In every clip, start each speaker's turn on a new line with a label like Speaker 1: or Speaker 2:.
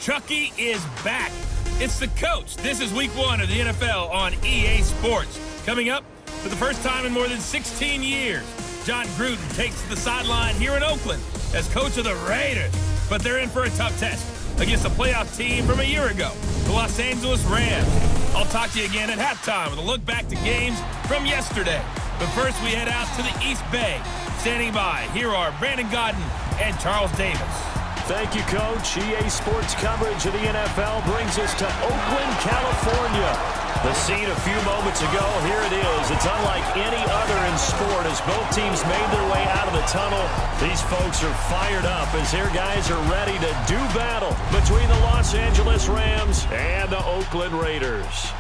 Speaker 1: Chucky is back. It's the coach. This is week 1 of the NFL on EA Sports. Coming up, for the first time in more than 16 years, John Gruden takes the sideline here in Oakland as coach of the Raiders. But they're in for a tough test against a playoff team from a year ago, the Los Angeles Rams. I'll talk to you again at halftime with a look back to games from yesterday. But first, we head out to the East Bay. Standing by, here are Brandon Godden and Charles Davis.
Speaker 2: Thank you, Coach. EA Sports coverage of the NFL brings us to Oakland, California. The scene a few moments ago, here it is. It's unlike any other in sport as both teams made their way out of the tunnel. These folks are fired up as their guys are ready to do battle between the Los Angeles Rams and the Oakland Raiders.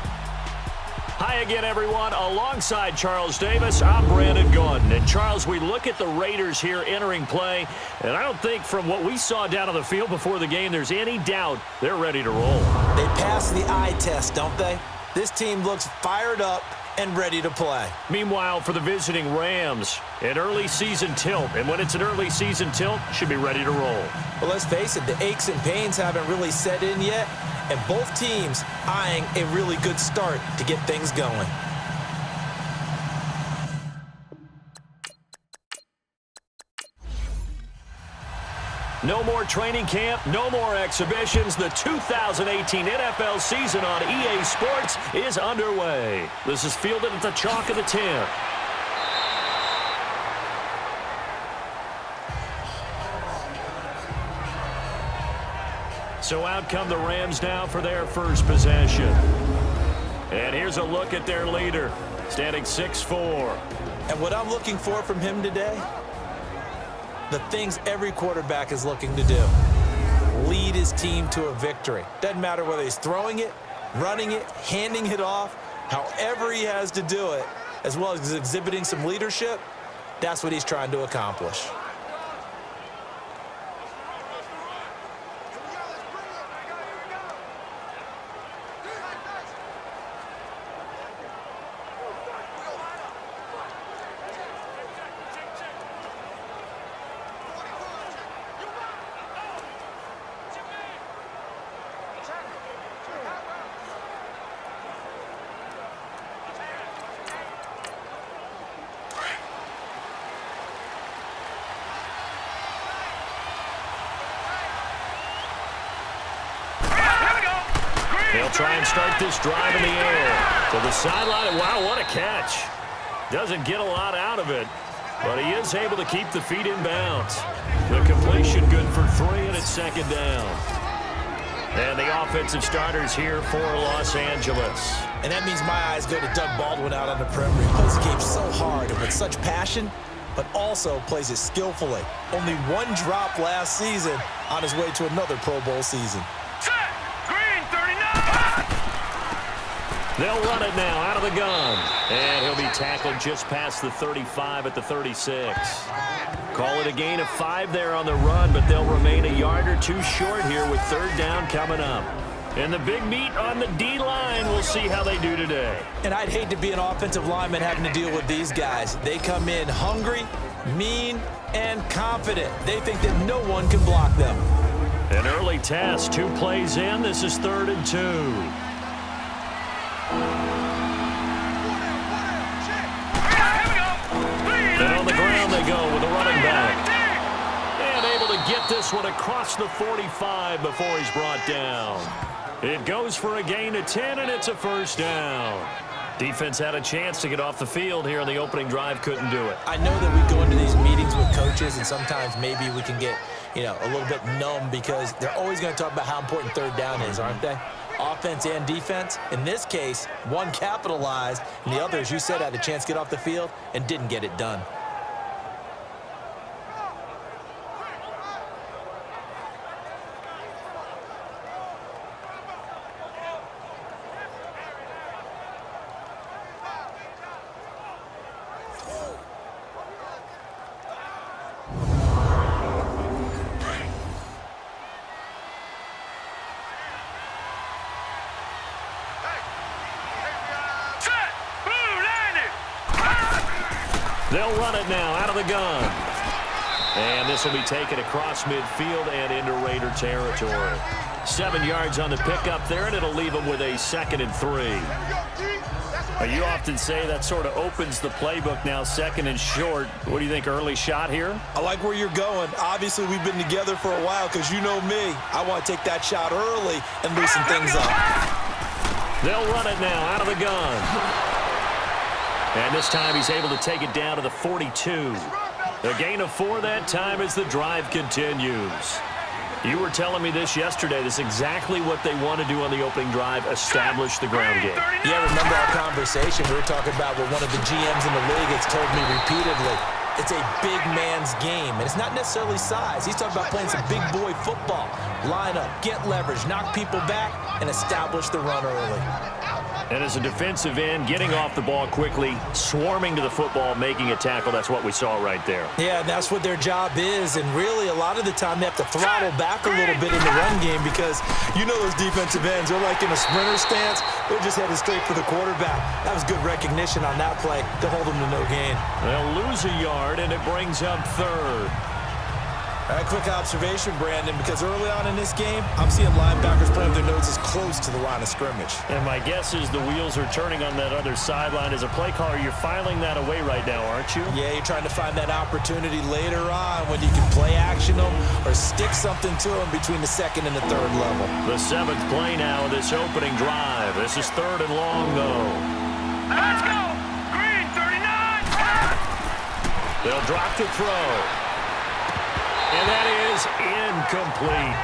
Speaker 2: Hi again, everyone. Alongside Charles Davis, I'm Brandon Gaudin. And Charles, we look at the Raiders here entering play, and I don't think from what we saw down on the field before the game, there's any doubt they're ready to roll.
Speaker 3: They pass the eye test, don't they? This team looks fired up and ready to play.
Speaker 2: Meanwhile, for the visiting Rams, an early season tilt. And when it's an early season tilt, should be ready to roll.
Speaker 3: Well, let's face it, the aches and pains haven't really set in yet. And both teams eyeing a really good start to get things going.
Speaker 2: No more training camp, no more exhibitions. The 2018 NFL season on EA Sports is underway. This is fielded at the chalk of the 10. So out come the Rams now for their first possession. And here's a look at their leader, standing 6'4".
Speaker 3: And what I'm looking for from him today, the things every quarterback is looking to do. Lead his team to a victory. Doesn't matter whether he's throwing it, running it, handing it off, however he has to do it, as well as exhibiting some leadership, that's what he's trying to accomplish.
Speaker 2: They'll try and start this drive in the air. To the sideline. Wow, what a catch. Doesn't get a lot out of it, but he is able to keep the feet in bounds. The completion good for 3, and it's second down. And the offensive starters here for Los Angeles.
Speaker 3: And that means my eyes go to Doug Baldwin out on the perimeter. He plays the game so hard and with such passion, but also plays it skillfully. Only 1 drop last season on his way to another Pro Bowl season.
Speaker 2: They'll run it now out of the gun. And he'll be tackled just past the 35 at the 36. Call it a gain of 5 there on the run, but they'll remain a yard or 2 short here with third down coming up. And the big meat on the D-line, we'll see how they do today.
Speaker 3: And I'd hate to be an offensive lineman having to deal with these guys. They come in hungry, mean, and confident. They think that no one can block them.
Speaker 2: An early test, 2 plays in. This is 3rd and 2. And on the ground they go with a running back. And able to get this one across the 45 before he's brought down. It goes for a gain of 10, and it's a first down. Defense had a chance to get off the field here on the opening drive, couldn't do it.
Speaker 3: I know that we go into these meetings with coaches, and sometimes maybe we can get, a little bit numb because they're always going to talk about how important third down is, aren't they? Offense and defense. In this case, one capitalized, and the other, as you said, had a chance to get off the field and didn't get it done.
Speaker 2: They'll run it now out of the gun. And this will be taken across midfield and into Raider territory. 7 yards on the pickup there, and it'll leave them with a 2nd and 3. You often say that sort of opens the playbook now, 2nd and short. What do you think, early shot here?
Speaker 3: I like where you're going. Obviously, we've been together for a while because you know me. I want to take that shot early and loosen things up.
Speaker 2: They'll run it now out of the gun. And this time he's able to take it down to the 42. A gain of 4 that time as the drive continues. You were telling me this yesterday. This is exactly what they want to do on the opening drive, establish the ground game.
Speaker 3: Yeah, remember our conversation? We were talking about what one of the GMs in the league has told me repeatedly. It's a big man's game, and it's not necessarily size. He's talking about playing some big boy football. Line up, get leverage, knock people back, and establish the run early.
Speaker 2: And as a defensive end, getting off the ball quickly, swarming to the football, making a tackle, that's what we saw right there.
Speaker 3: Yeah, and that's what their job is, and really a lot of the time they have to throttle back a little bit in the run game because you know those defensive ends, they're like in a sprinter stance. They're just headed straight for the quarterback. That was good recognition on that play to hold them to no gain.
Speaker 2: They'll lose a yard, and it brings up 3rd.
Speaker 3: All right, quick observation, Brandon, because early on in this game, I'm seeing linebackers playing with their noses close to the line of scrimmage.
Speaker 2: And my guess is the wheels are turning on that other sideline. As a play caller, you're filing that away right now, aren't you?
Speaker 3: Yeah, you're trying to find that opportunity later on when you can play action them or stick something to them between the 2nd and the 3rd level.
Speaker 2: The 7th play now of this opening drive. This is 3rd and long, though.
Speaker 4: Let's go! Green, 39!
Speaker 2: They'll drop to throw. And that is incomplete.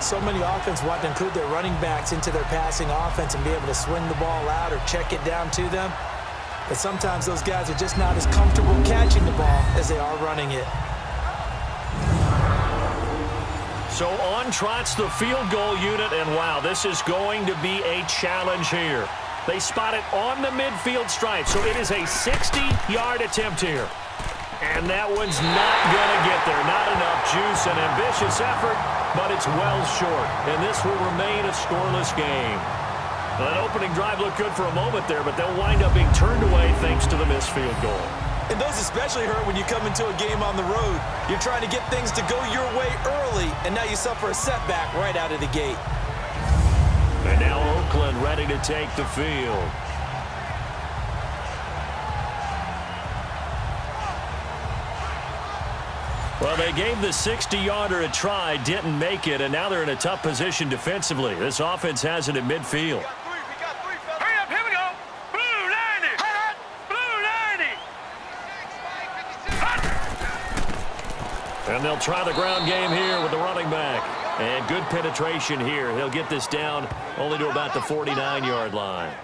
Speaker 3: So many offense want to include their running backs into their passing offense and be able to swing the ball out or check it down to them. But sometimes those guys are just not as comfortable catching the ball as they are running it.
Speaker 2: So on trots the field goal unit, and wow, this is going to be a challenge here. They spot it on the midfield stripe, so it is a 60-yard attempt here. And that one's not going to get there. Not enough juice, an ambitious effort, but it's well short. And this will remain a scoreless game. Well, that opening drive looked good for a moment there, but they'll wind up being turned away thanks to the missed field goal.
Speaker 3: And those especially hurt when you come into a game on the road. You're trying to get things to go your way early, and now you suffer a setback right out of the gate.
Speaker 2: And now Oakland ready to take the field. Well, they gave the 60-yarder a try, didn't make it, and now they're in a tough position defensively. This offense has it at midfield.
Speaker 4: Hurry up, here we go! Blue 90! Blue 90!
Speaker 2: And they'll try the ground game here with the running back. And good penetration here. He'll get this down only to about the 49-yard line.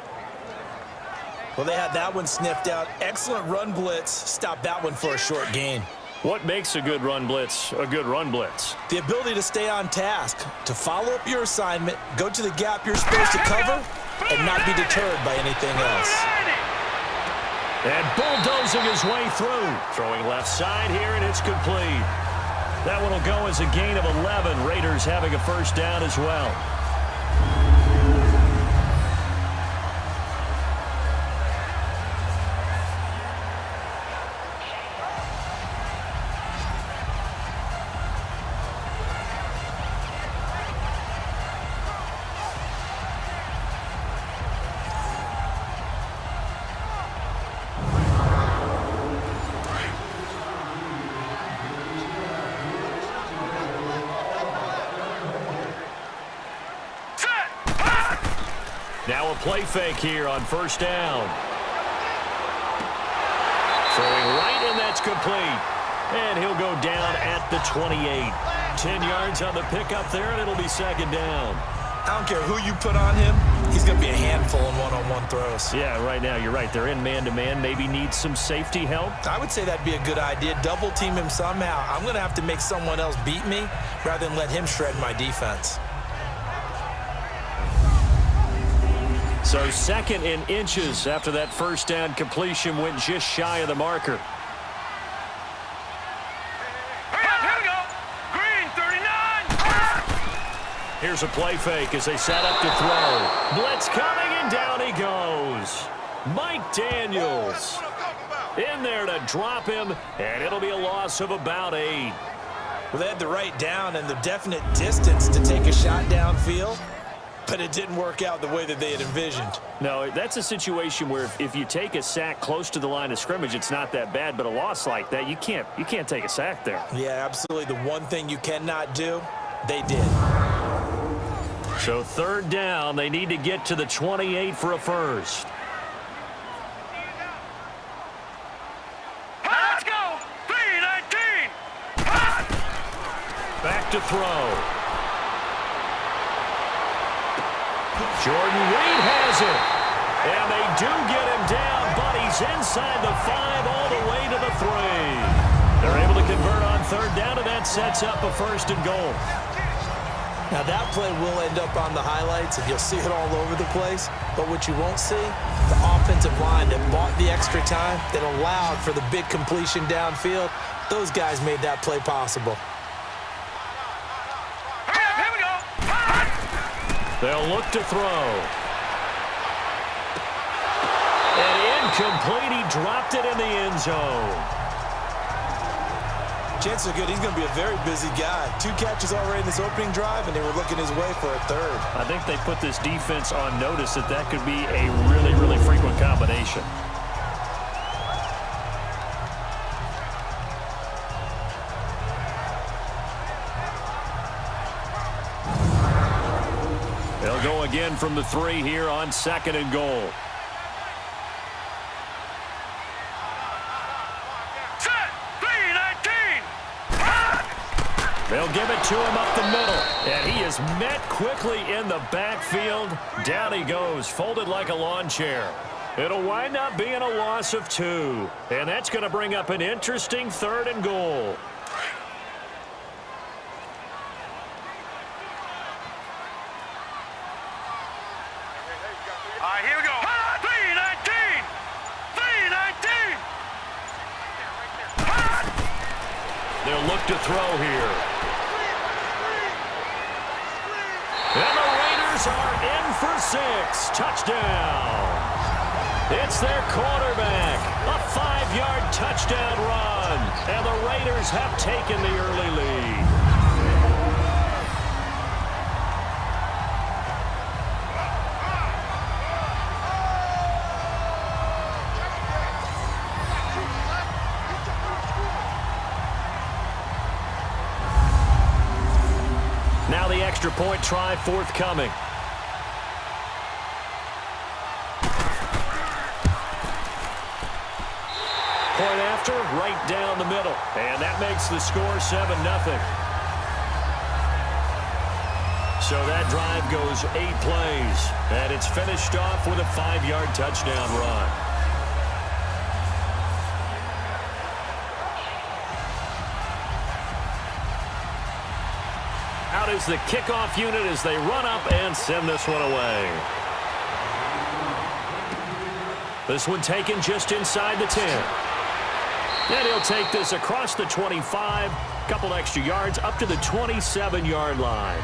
Speaker 3: Well, they had that one sniffed out. Excellent run blitz. Stopped that one for a short gain.
Speaker 2: What makes a good run blitz a good run blitz?
Speaker 3: The ability to stay on task, to follow up your assignment, go to the gap you're supposed to cover, and not be deterred by anything else.
Speaker 2: And bulldozing his way through. Throwing left side here, and it's complete. That one will go as a gain of 11. Raiders having a first down as well. Now a play fake here on first down. Throwing right, and that's complete. And he'll go down at the 28. 10 yards on the pickup there, and it'll be second down.
Speaker 3: I don't care who you put on him, he's going to be a handful in one-on-one throws.
Speaker 2: Yeah, right now, you're right. They're in man-to-man. Maybe needs some safety help.
Speaker 3: I would say that'd be a good idea. Double team him somehow. I'm going to have to make someone else beat me rather than let him shred my defense.
Speaker 2: So second in inches after that first down completion went just shy of the marker.
Speaker 4: Hurry up, here we go! Green, 39!
Speaker 2: Here's a play fake as they set up to throw. Blitz coming, and down he goes. Mike Daniels. In there to drop him, and it'll be a loss of about 8.
Speaker 3: Well, they had the right down and the definite distance to take a shot downfield, but it didn't work out the way that they had envisioned.
Speaker 2: No, that's a situation where if you take a sack close to the line of scrimmage, it's not that bad, but a loss like that, you can't take a sack there.
Speaker 3: Yeah, absolutely. The one thing you cannot do, they did.
Speaker 2: So 3rd down, they need to get to the 28 for a first.
Speaker 4: Let's go! 3-19!
Speaker 2: Back to throw. Jordan Reed has it. And they do get him down, but he's inside the 5 all the way to the 3. They're able to convert on 3rd down, and that sets up a 1st and goal.
Speaker 3: Now, that play will end up on the highlights, and you'll see it all over the place. But what you won't see, the offensive line that bought the extra time, that allowed for the big completion downfield, those guys made that play possible.
Speaker 4: Here we go!
Speaker 2: They'll look to throw. And incomplete. He dropped it in the end zone.
Speaker 3: Chances are good he's going to be a very busy guy. 2 catches already in this opening drive, and they were looking his way for a 3rd.
Speaker 2: I think they put this defense on notice that could be a really, really frequent combination. They'll go again from the 3 here on 2nd and goal. They'll give it to him up the middle. And he is met quickly in the backfield. Down he goes, folded like a lawn chair. It'll wind up being a loss of 2. And that's going to bring up an interesting 3rd and goal.
Speaker 4: All right, here we go. 3-19! 3-19!
Speaker 2: They'll look to throw here. And the Raiders are in for 6. Touchdown. It's their quarterback. A 5-yard touchdown run. And the Raiders have taken the early lead. Now the extra point try forthcoming. Point after, right down the middle. And that makes the score 7-0. So that drive goes 8 plays. And it's finished off with a 5-yard touchdown run. Out is the kickoff unit as they run up and send this one away. This one taken just inside the 10. And he'll take this across the 25, couple extra yards up to the 27-yard line.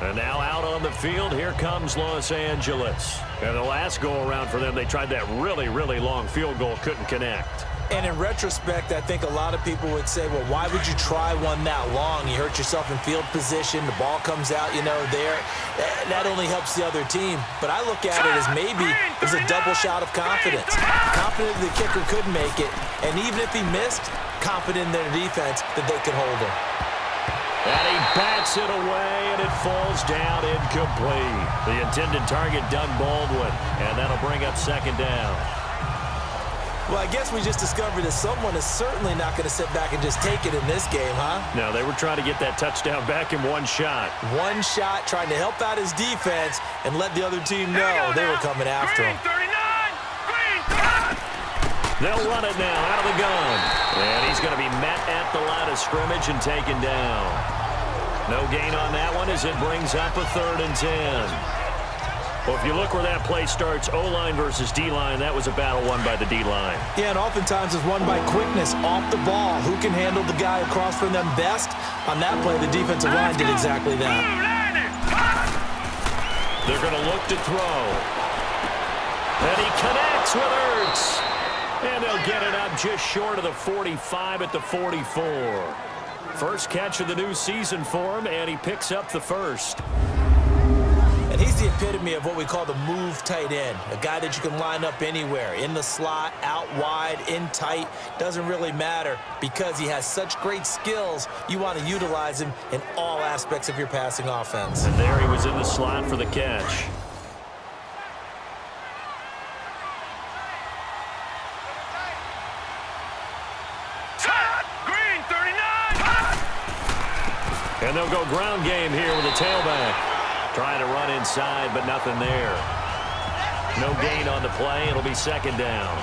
Speaker 2: And now out on the field, here comes Los Angeles. And the last go-around for them, they tried that really, really long field goal, couldn't connect.
Speaker 3: And in retrospect, I think a lot of people would say, well, why would you try one that long? You hurt yourself in field position. The ball comes out, there. That only helps the other team. But I look at it as maybe it's a double shot of confidence. Confident the kicker could make it. And even if he missed, confident in their defense that they could hold him.
Speaker 2: And he bats it away, and it falls down incomplete. The intended target, Doug Baldwin. And that'll bring up 2nd down.
Speaker 3: Well, I guess we just discovered that someone is certainly not going to sit back and just take it in this game, huh?
Speaker 2: No, they were trying to get that touchdown back in one shot.
Speaker 3: One shot, trying to help out his defense and let the other team know they were coming after him.
Speaker 2: They'll run it now out of the gun. And he's going to be met at the line of scrimmage and taken down. No gain on that one as it brings up a 3rd and 10. Well, if you look where that play starts, O-line versus D-line, that was a battle won by the D-line.
Speaker 3: Yeah, and oftentimes it's won by quickness off the ball. Who can handle the guy across from them best? On that play, the defensive line did exactly that.
Speaker 2: They're going to look to throw. And he connects with Ertz. And they'll get it up just short of the 45 at the 44. First catch of the new season for him, and he picks up the first.
Speaker 3: And he's the epitome of what we call the move tight end, a guy that you can line up anywhere, in the slot, out wide, in tight, doesn't really matter because he has such great skills. You want to utilize him in all aspects of your passing offense.
Speaker 2: And there he was in the slot for the catch.
Speaker 4: Green 39.
Speaker 2: And they'll go ground game here with a tailback. Trying to run inside, but nothing there. No gain on the play. It'll be second down.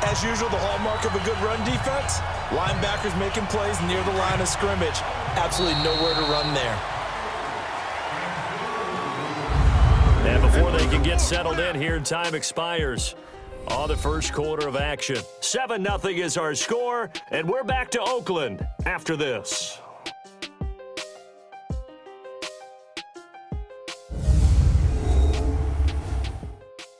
Speaker 3: As usual, the hallmark of a good run defense, linebackers making plays near the line of scrimmage. Absolutely nowhere to run there.
Speaker 2: And before they can get settled in here, time expires on the first quarter of action. 7-0 is our score, and we're back to Oakland after this.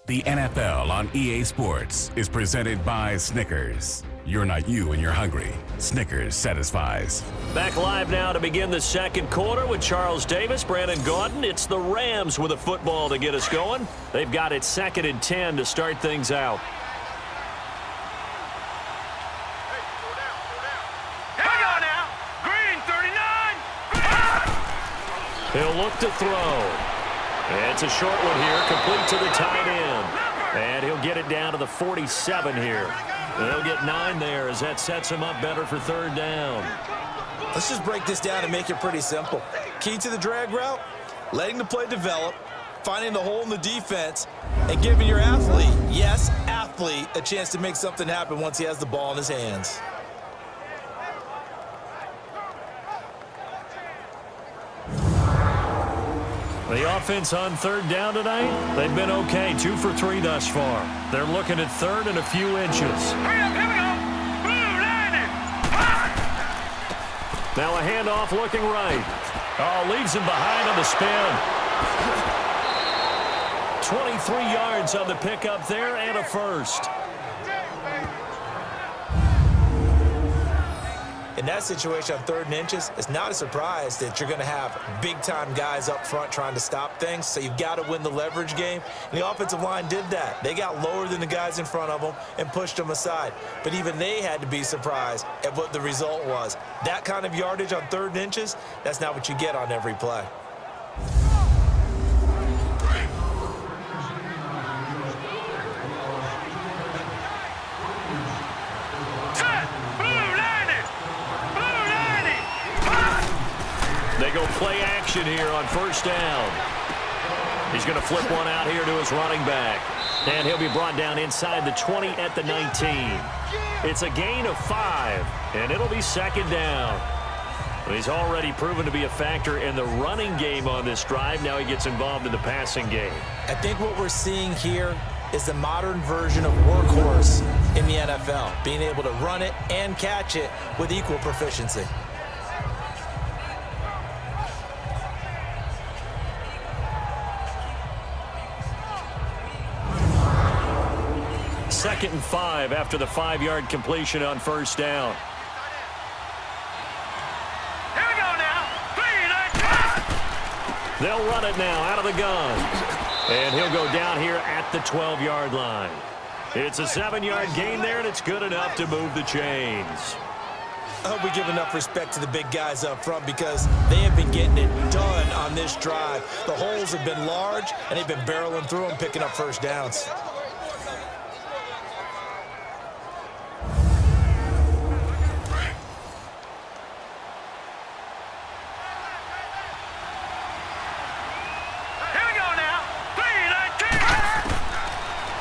Speaker 5: The NFL on EA Sports is presented by Snickers. You're not you when you're hungry. Snickers satisfies.
Speaker 2: Back live now to begin the second quarter with Charles Davis, Brandon Gaudin. It's the Rams with a football to get us going. They've got it 2nd and 10 to start things out.
Speaker 4: Here we go now. Green 39.
Speaker 2: He'll look to throw. It's a short one here, complete to the tight end. And he'll get it down to the 47 here. They'll get 9 there as that sets him up better for third down.
Speaker 3: Let's just break this down and make it pretty simple. Key to the drag route, letting the play develop, finding the hole in the defense, and giving your athlete, yes, athlete, a chance to make something happen once he has the ball in his hands.
Speaker 2: The offense on third down tonight, they've been okay, 2 for 3 thus far. They're looking at third and a few inches.
Speaker 4: Hurry up, here we go. Blue landing.
Speaker 2: Now a handoff looking right. Oh, leaves him behind on the spin. 23 yards on the pickup there and a first.
Speaker 3: In that situation on 3rd and inches, it's not a surprise that you're going to have big-time guys up front trying to stop things, so you've got to win the leverage game. And the offensive line did that. They got lower than the guys in front of them and pushed them aside. But even they had to be surprised at what the result was. That kind of yardage on 3rd and inches, that's not what you get on every play.
Speaker 2: They go play action here on first down. He's going to flip one out here to his running back. And he'll be brought down inside the 20 at the 19. It's a gain of 5, and it'll be second down. He's already proven to be a factor in the running game on this drive. Now he gets involved in the passing game.
Speaker 3: I think what we're seeing here is the modern version of workhorse in the NFL, being able to run it and catch it with equal proficiency.
Speaker 2: Second and 5 after the 5-yard completion on first down.
Speaker 4: Here we go now.
Speaker 2: They'll run it now out of the gun. And he'll go down here at the 12-yard line. It's a 7-yard gain there, and it's good enough to move the chains.
Speaker 3: I hope we give enough respect to the big guys up front because they have been getting it done on this drive. The holes have been large, and they've been barreling through them, picking up first downs.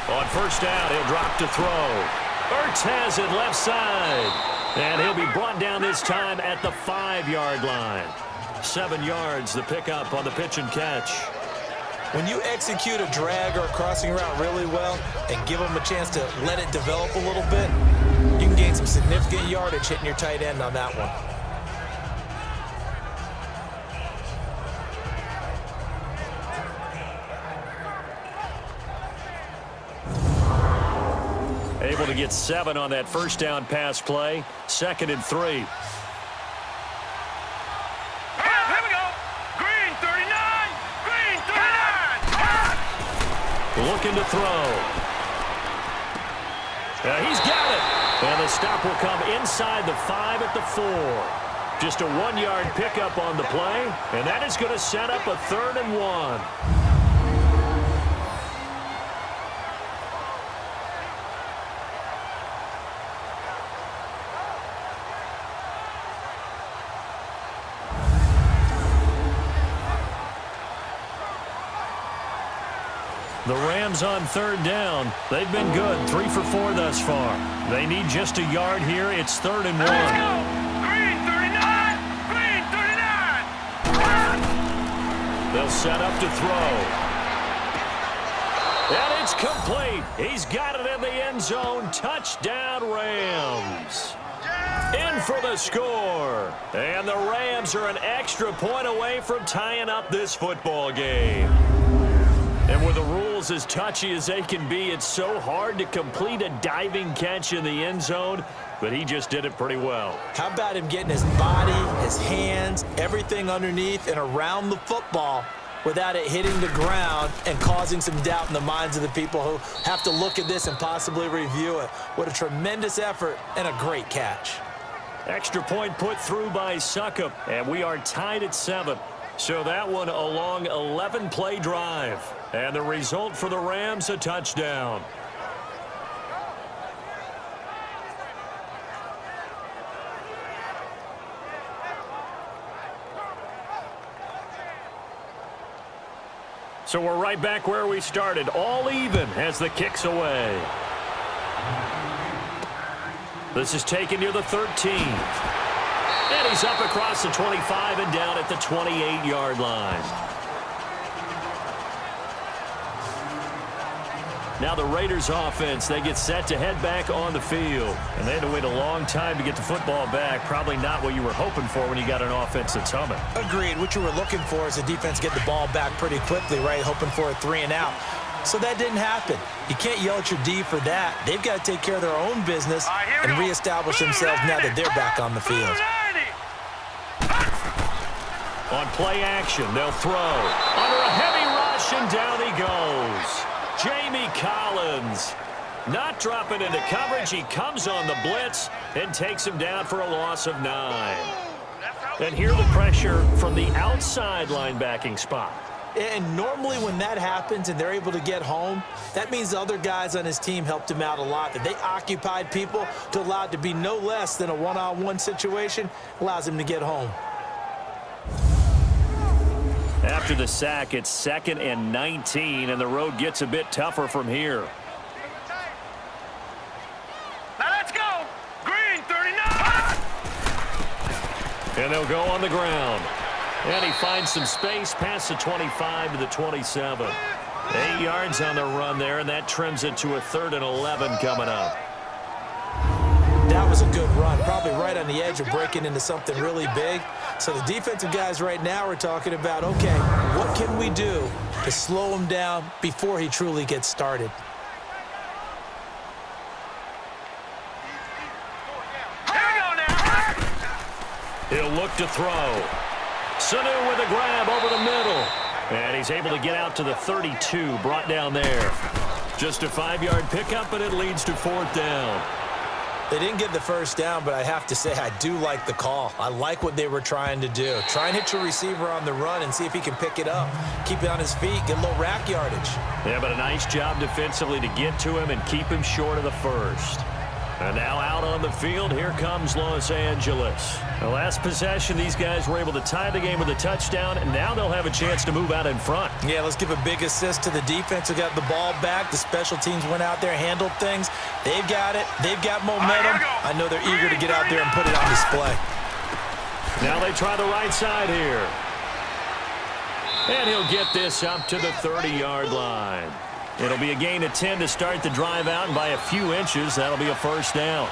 Speaker 2: On first down, he'll drop to throw. Ertz has it left side. And he'll be brought down this time at the 5-yard line. 7 yards, the pickup on the pitch and catch.
Speaker 3: When you execute a drag or a crossing route really well and give them a chance to let it develop a little bit, you can gain some significant yardage hitting your tight end on that one.
Speaker 2: Able to get 7 on that first down pass play. 2nd and 3.
Speaker 4: Here we go. Green 39. Green 39.
Speaker 2: Looking to throw. He's got it. And the stop will come inside the 5 at the 4. Just a 1-yard pickup on the play, and that is going to set up a 3rd and 1. The Rams on 3rd down. They've been good, 3 for 4 thus far. They need just a yard here. It's 3rd and 1.
Speaker 4: Let's go. Green 39. Green 39.
Speaker 2: They'll set up to throw. And it's complete. He's got it in the end zone. Touchdown, Rams. In for the score. And the Rams are an extra point away from tying up this football game. And with the rules as touchy as they can be, it's so hard to complete a diving catch in the end zone, but he just did it pretty well.
Speaker 3: How about him getting his body, his hands, everything underneath and around the football without it hitting the ground and causing some doubt in the minds of the people who have to look at this and possibly review it. What a tremendous effort and a great catch.
Speaker 2: Extra point put through by Succop, and we are tied at 7. So that one a long 11-play drive. And the result for the Rams, a touchdown. So we're right back where we started. All even as the kick's away. This is taken near the 13. And he's up across the 25 and down at the 28-yard line. Now the Raiders offense, they get set to head back on the field. And they had to wait a long time to get the football back. Probably not what you were hoping for when you got an offense that's humming.
Speaker 3: Agreed. What you were looking for is the defense get the ball back pretty quickly, right? Hoping for a 3 and out. So that didn't happen. You can't yell at your D for that. They've got to take care of their own business and reestablish themselves now that they're back on the field.
Speaker 2: On play action, they'll throw. Under a heavy rush, and down he goes. Jamie Collins not dropping into coverage. He comes on the blitz and takes him down for a loss of 9. And here the pressure from the outside linebacking spot.
Speaker 3: And normally when that happens and they're able to get home, that means the other guys on his team helped him out a lot. That they occupied people to allow it to be no less than a one-on-one situation allows him to get home.
Speaker 2: After the sack, it's 2nd and 19, and the road gets a bit tougher from here.
Speaker 4: Now let's go. Green 39.
Speaker 2: And they'll go on the ground. And he finds some space past the 25 to the 27. 8 yards on the run there, and that trims it to a 3rd and 11 coming up.
Speaker 3: That was a good run, probably right on the edge of breaking into something really big. So the defensive guys right now are talking about, okay, what can we do to slow him down before he truly gets started?
Speaker 4: Here we go now.
Speaker 2: He'll look to throw. Sanu with a grab over the middle. And he's able to get out to the 32, brought down there. Just a 5-yard pickup, and it leads to 4th down.
Speaker 3: They didn't get the first down, but I have to say I do like the call. I like what they were trying to do. Try and hit your receiver on the run and see if he can pick it up. Keep it on his feet, get a little rack yardage.
Speaker 2: Yeah, but a nice job defensively to get to him and keep him short of the first. And now out on the field, here comes Los Angeles. The last possession, these guys were able to tie the game with a touchdown, and now they'll have a chance to move out in front.
Speaker 3: Yeah, let's give a big assist to the defense who got the ball back. The special teams went out there, handled things. They've got it. They've got momentum. I know they're eager to get out there and put it on display.
Speaker 2: Now they try the right side here. And he'll get this up to the 30-yard line. It'll be a gain of 10 to start the drive out, and by a few inches, that'll be a 1st down.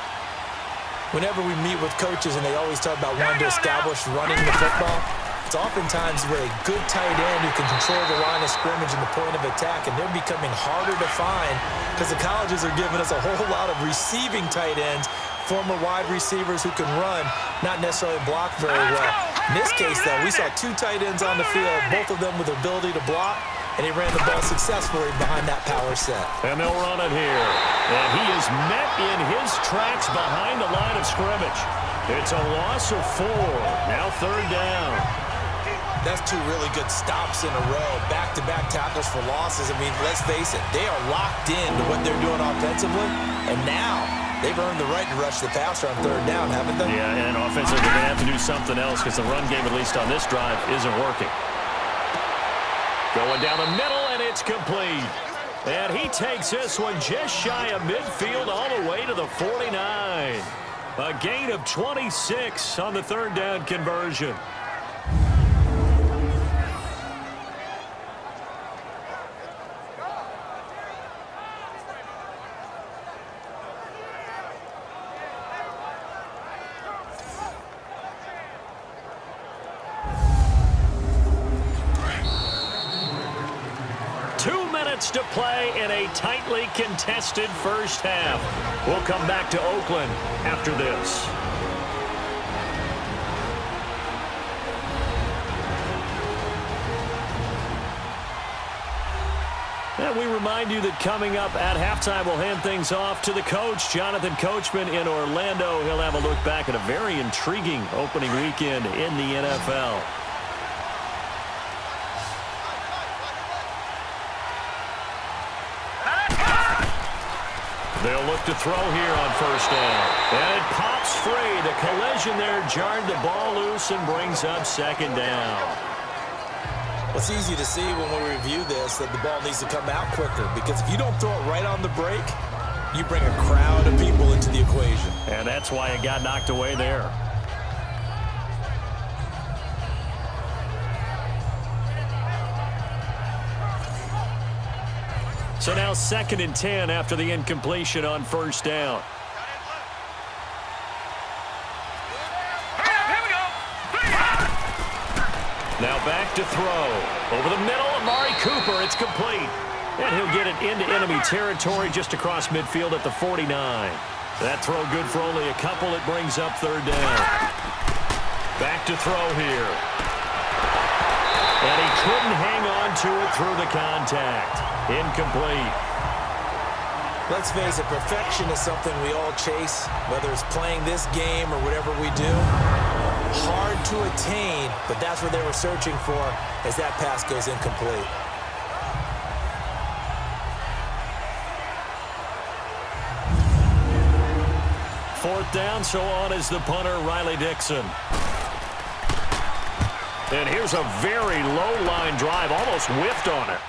Speaker 3: Whenever we meet with coaches and they always talk about wanting to establish running the football, It's oftentimes with a good tight end who can control the line of scrimmage and the point of attack, and they're becoming harder to find because the colleges are giving us a whole lot of receiving tight ends, former wide receivers who can run, not necessarily block very well. In this case, though, we saw two tight ends on the field, both of them with the ability to block, and he ran the ball successfully behind that power set.
Speaker 2: And they'll run it here. And he is met in his tracks behind the line of scrimmage. It's a loss of 4. Now 3rd down.
Speaker 3: That's two really good stops in a row. Back-to-back tackles for losses. I mean, let's face it, they are locked into what they're doing offensively, and now they've earned the right to rush the passer on 3rd down, haven't they?
Speaker 2: Yeah, and offensively they're going to have to do something else because the run game, at least on this drive, isn't working. Going down the middle, and it's complete. And he takes this one just shy of midfield all the way to the 49. A gain of 26 on the 3rd down conversion. To play in a tightly contested first half. We'll come back to Oakland after this. And we remind you that coming up at halftime, we'll hand things off to the coach, Jonathan Coachman in Orlando. He'll have a look back at a very intriguing opening weekend in the NFL. They'll look to throw here on 1st down. And it pops free. The collision there jarred the ball loose and brings up 2nd down.
Speaker 3: Well, it's easy to see when we review this that the ball needs to come out quicker, because if you don't throw it right on the break, you bring a crowd of people into the equation.
Speaker 2: And that's why it got knocked away there. So now 2nd and 10 after the incompletion on 1st down.
Speaker 4: Here we go.
Speaker 2: Now back to throw. Over the middle, Amari Cooper. It's complete. And he'll get it into enemy territory just across midfield at the 49. That throw good for only a couple. It brings up 3rd down. Back to throw here. And he couldn't hang on to it through the contact. Incomplete.
Speaker 3: Let's face it, perfection is something we all chase, whether it's playing this game or whatever we do. Hard to attain, but that's what they were searching for as that pass goes incomplete.
Speaker 2: Fourth down, so on is the punter, Riley Dixon. And here's a very low line drive, almost whiffed on it.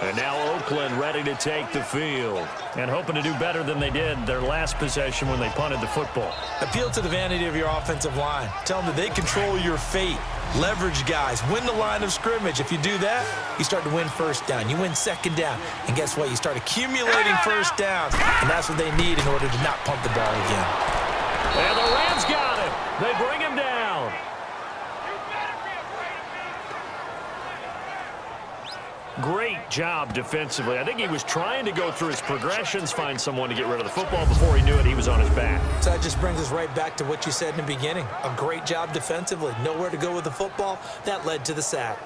Speaker 2: And now Oakland ready to take the field and hoping to do better than they did their last possession when they punted the football.
Speaker 3: Appeal to the vanity of your offensive line. Tell them that they control your fate. Leverage guys. Win the line of scrimmage. If you do that, you start to win 1st down. You win 2nd down. And guess what? You start accumulating 1st downs. And that's what they need in order to not pump the ball again.
Speaker 2: And the Rams got him. They bring him down. Great job defensively. I think he was trying to go through his progressions, find someone to get rid of the football. Before he knew it, he was on his back.
Speaker 3: So that just brings us right back to what you said in the beginning. A great job defensively. Nowhere to go with the football. That led to the sack.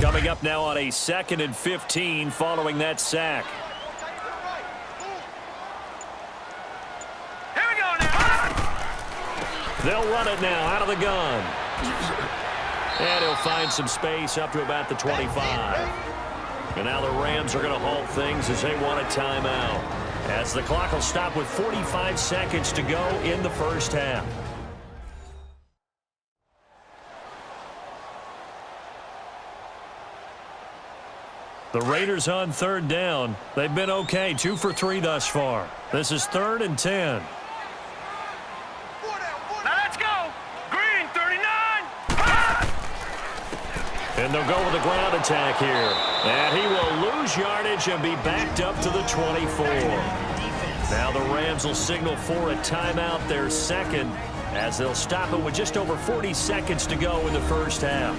Speaker 2: Coming up now on a 2nd and 15 following that sack. They'll run it now out of the gun. And he'll find some space up to about the 25. And now the Rams are going to halt things as they want a timeout, as the clock will stop with 45 seconds to go in the first half. The Raiders on 3rd down. They've been okay, 2 for 3 thus far. This is 3rd and 10. And they'll go with a ground attack here. And he will lose yardage and be backed up to the 24. Now the Rams will signal for a timeout, their second, as they'll stop it with just over 40 seconds to go in the first half.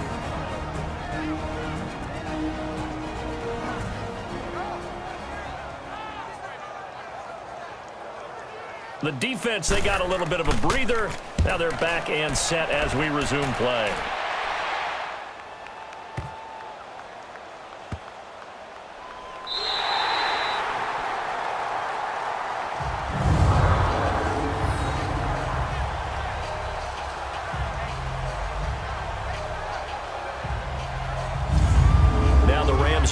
Speaker 2: The defense, they got a little bit of a breather. Now they're back and set as we resume play.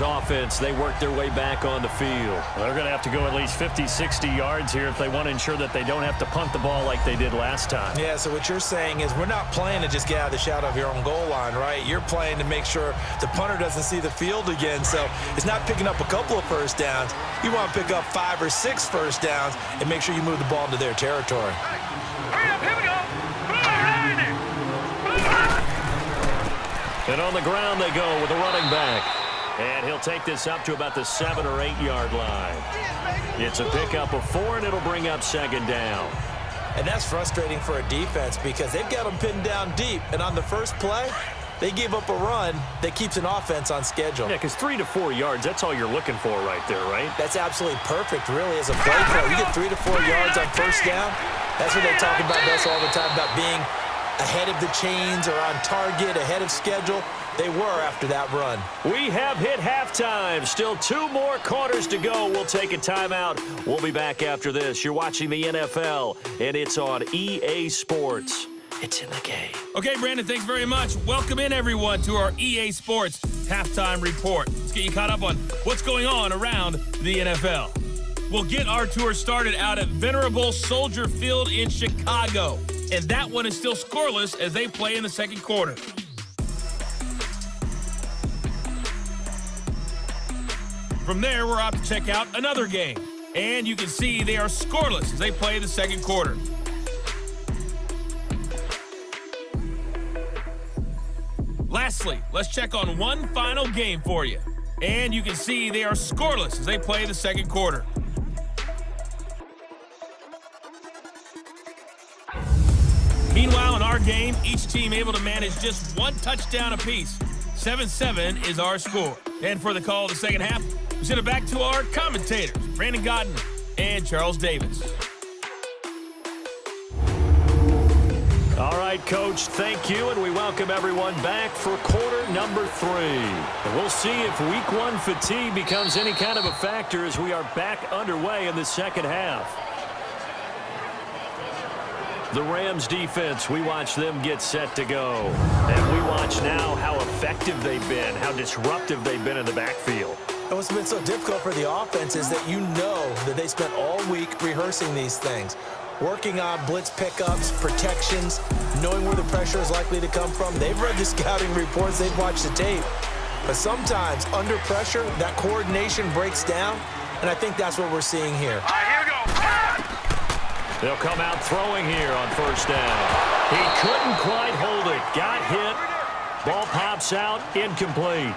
Speaker 2: Offense, they work their way back on the field. They're going to have to go at least 50, 60 yards here if they want to ensure that they don't have to punt the ball like they did last time.
Speaker 3: Yeah, so what you're saying is we're not playing to just get out of the shadow of your own goal line, right? You're playing to make sure the punter doesn't see the field again. So it's not picking up a couple of first downs. You want to pick up 5 or 6 first downs and make sure you move the ball into their territory.
Speaker 4: Hurry up, here we go.
Speaker 2: And on the ground they go with a running back. And he'll take this up to about the 7 or 8 yard line. It's a pickup of 4, and it'll bring up second down.
Speaker 3: And that's frustrating for a defense because they've got them pinned down deep. And on the first play, they give up a run that keeps an offense on schedule.
Speaker 2: Yeah, because 3 to 4 yards, that's all you're looking for right there, right?
Speaker 3: That's absolutely perfect, really, as a play call. You get 3 to 4 yards on first down. That's what they talk about us all the time, about being ahead of the chains or on target, ahead of schedule. They were after that run.
Speaker 2: We have hit halftime. Still 2 more quarters to go. We'll take a timeout. We'll be back after this. You're watching the NFL, and it's on EA Sports. It's in the game.
Speaker 1: Okay, Brandon, thanks very much. Welcome in, everyone, to our EA Sports Halftime Report. Let's get you caught up on what's going on around the NFL. We'll get our tour started out at Venerable Soldier Field in Chicago. And that one is still scoreless as they play in the second quarter. From there, we're off to check out another game. And you can see they are scoreless as they play the second quarter. Lastly, let's check on one final game for you. And you can see they are scoreless as they play the second quarter. Meanwhile, in our game, each team able to manage just 1 touchdown apiece. 7-7 is our score. And for the call of the second half, we send it back to our commentators, Brandon Godden and Charles Davis.
Speaker 2: All right, Coach, thank you, and we welcome everyone back for quarter number 3. And we'll see if week 1 fatigue becomes any kind of a factor as we are back underway in the second half. The Rams defense, we watch them get set to go. And we watch now how effective they've been, how disruptive they've been in the backfield.
Speaker 3: And what's been so difficult for the offense is that you know that they spent all week rehearsing these things, working on blitz pickups, protections, knowing where the pressure is likely to come from. They've read the scouting reports, they've watched the tape. But sometimes, under pressure, that coordination breaks down, and I think that's what we're seeing here.
Speaker 4: All right, here we go.
Speaker 2: They'll come out throwing here on first down. He couldn't quite hold it. Got hit. Ball pops out. Incomplete.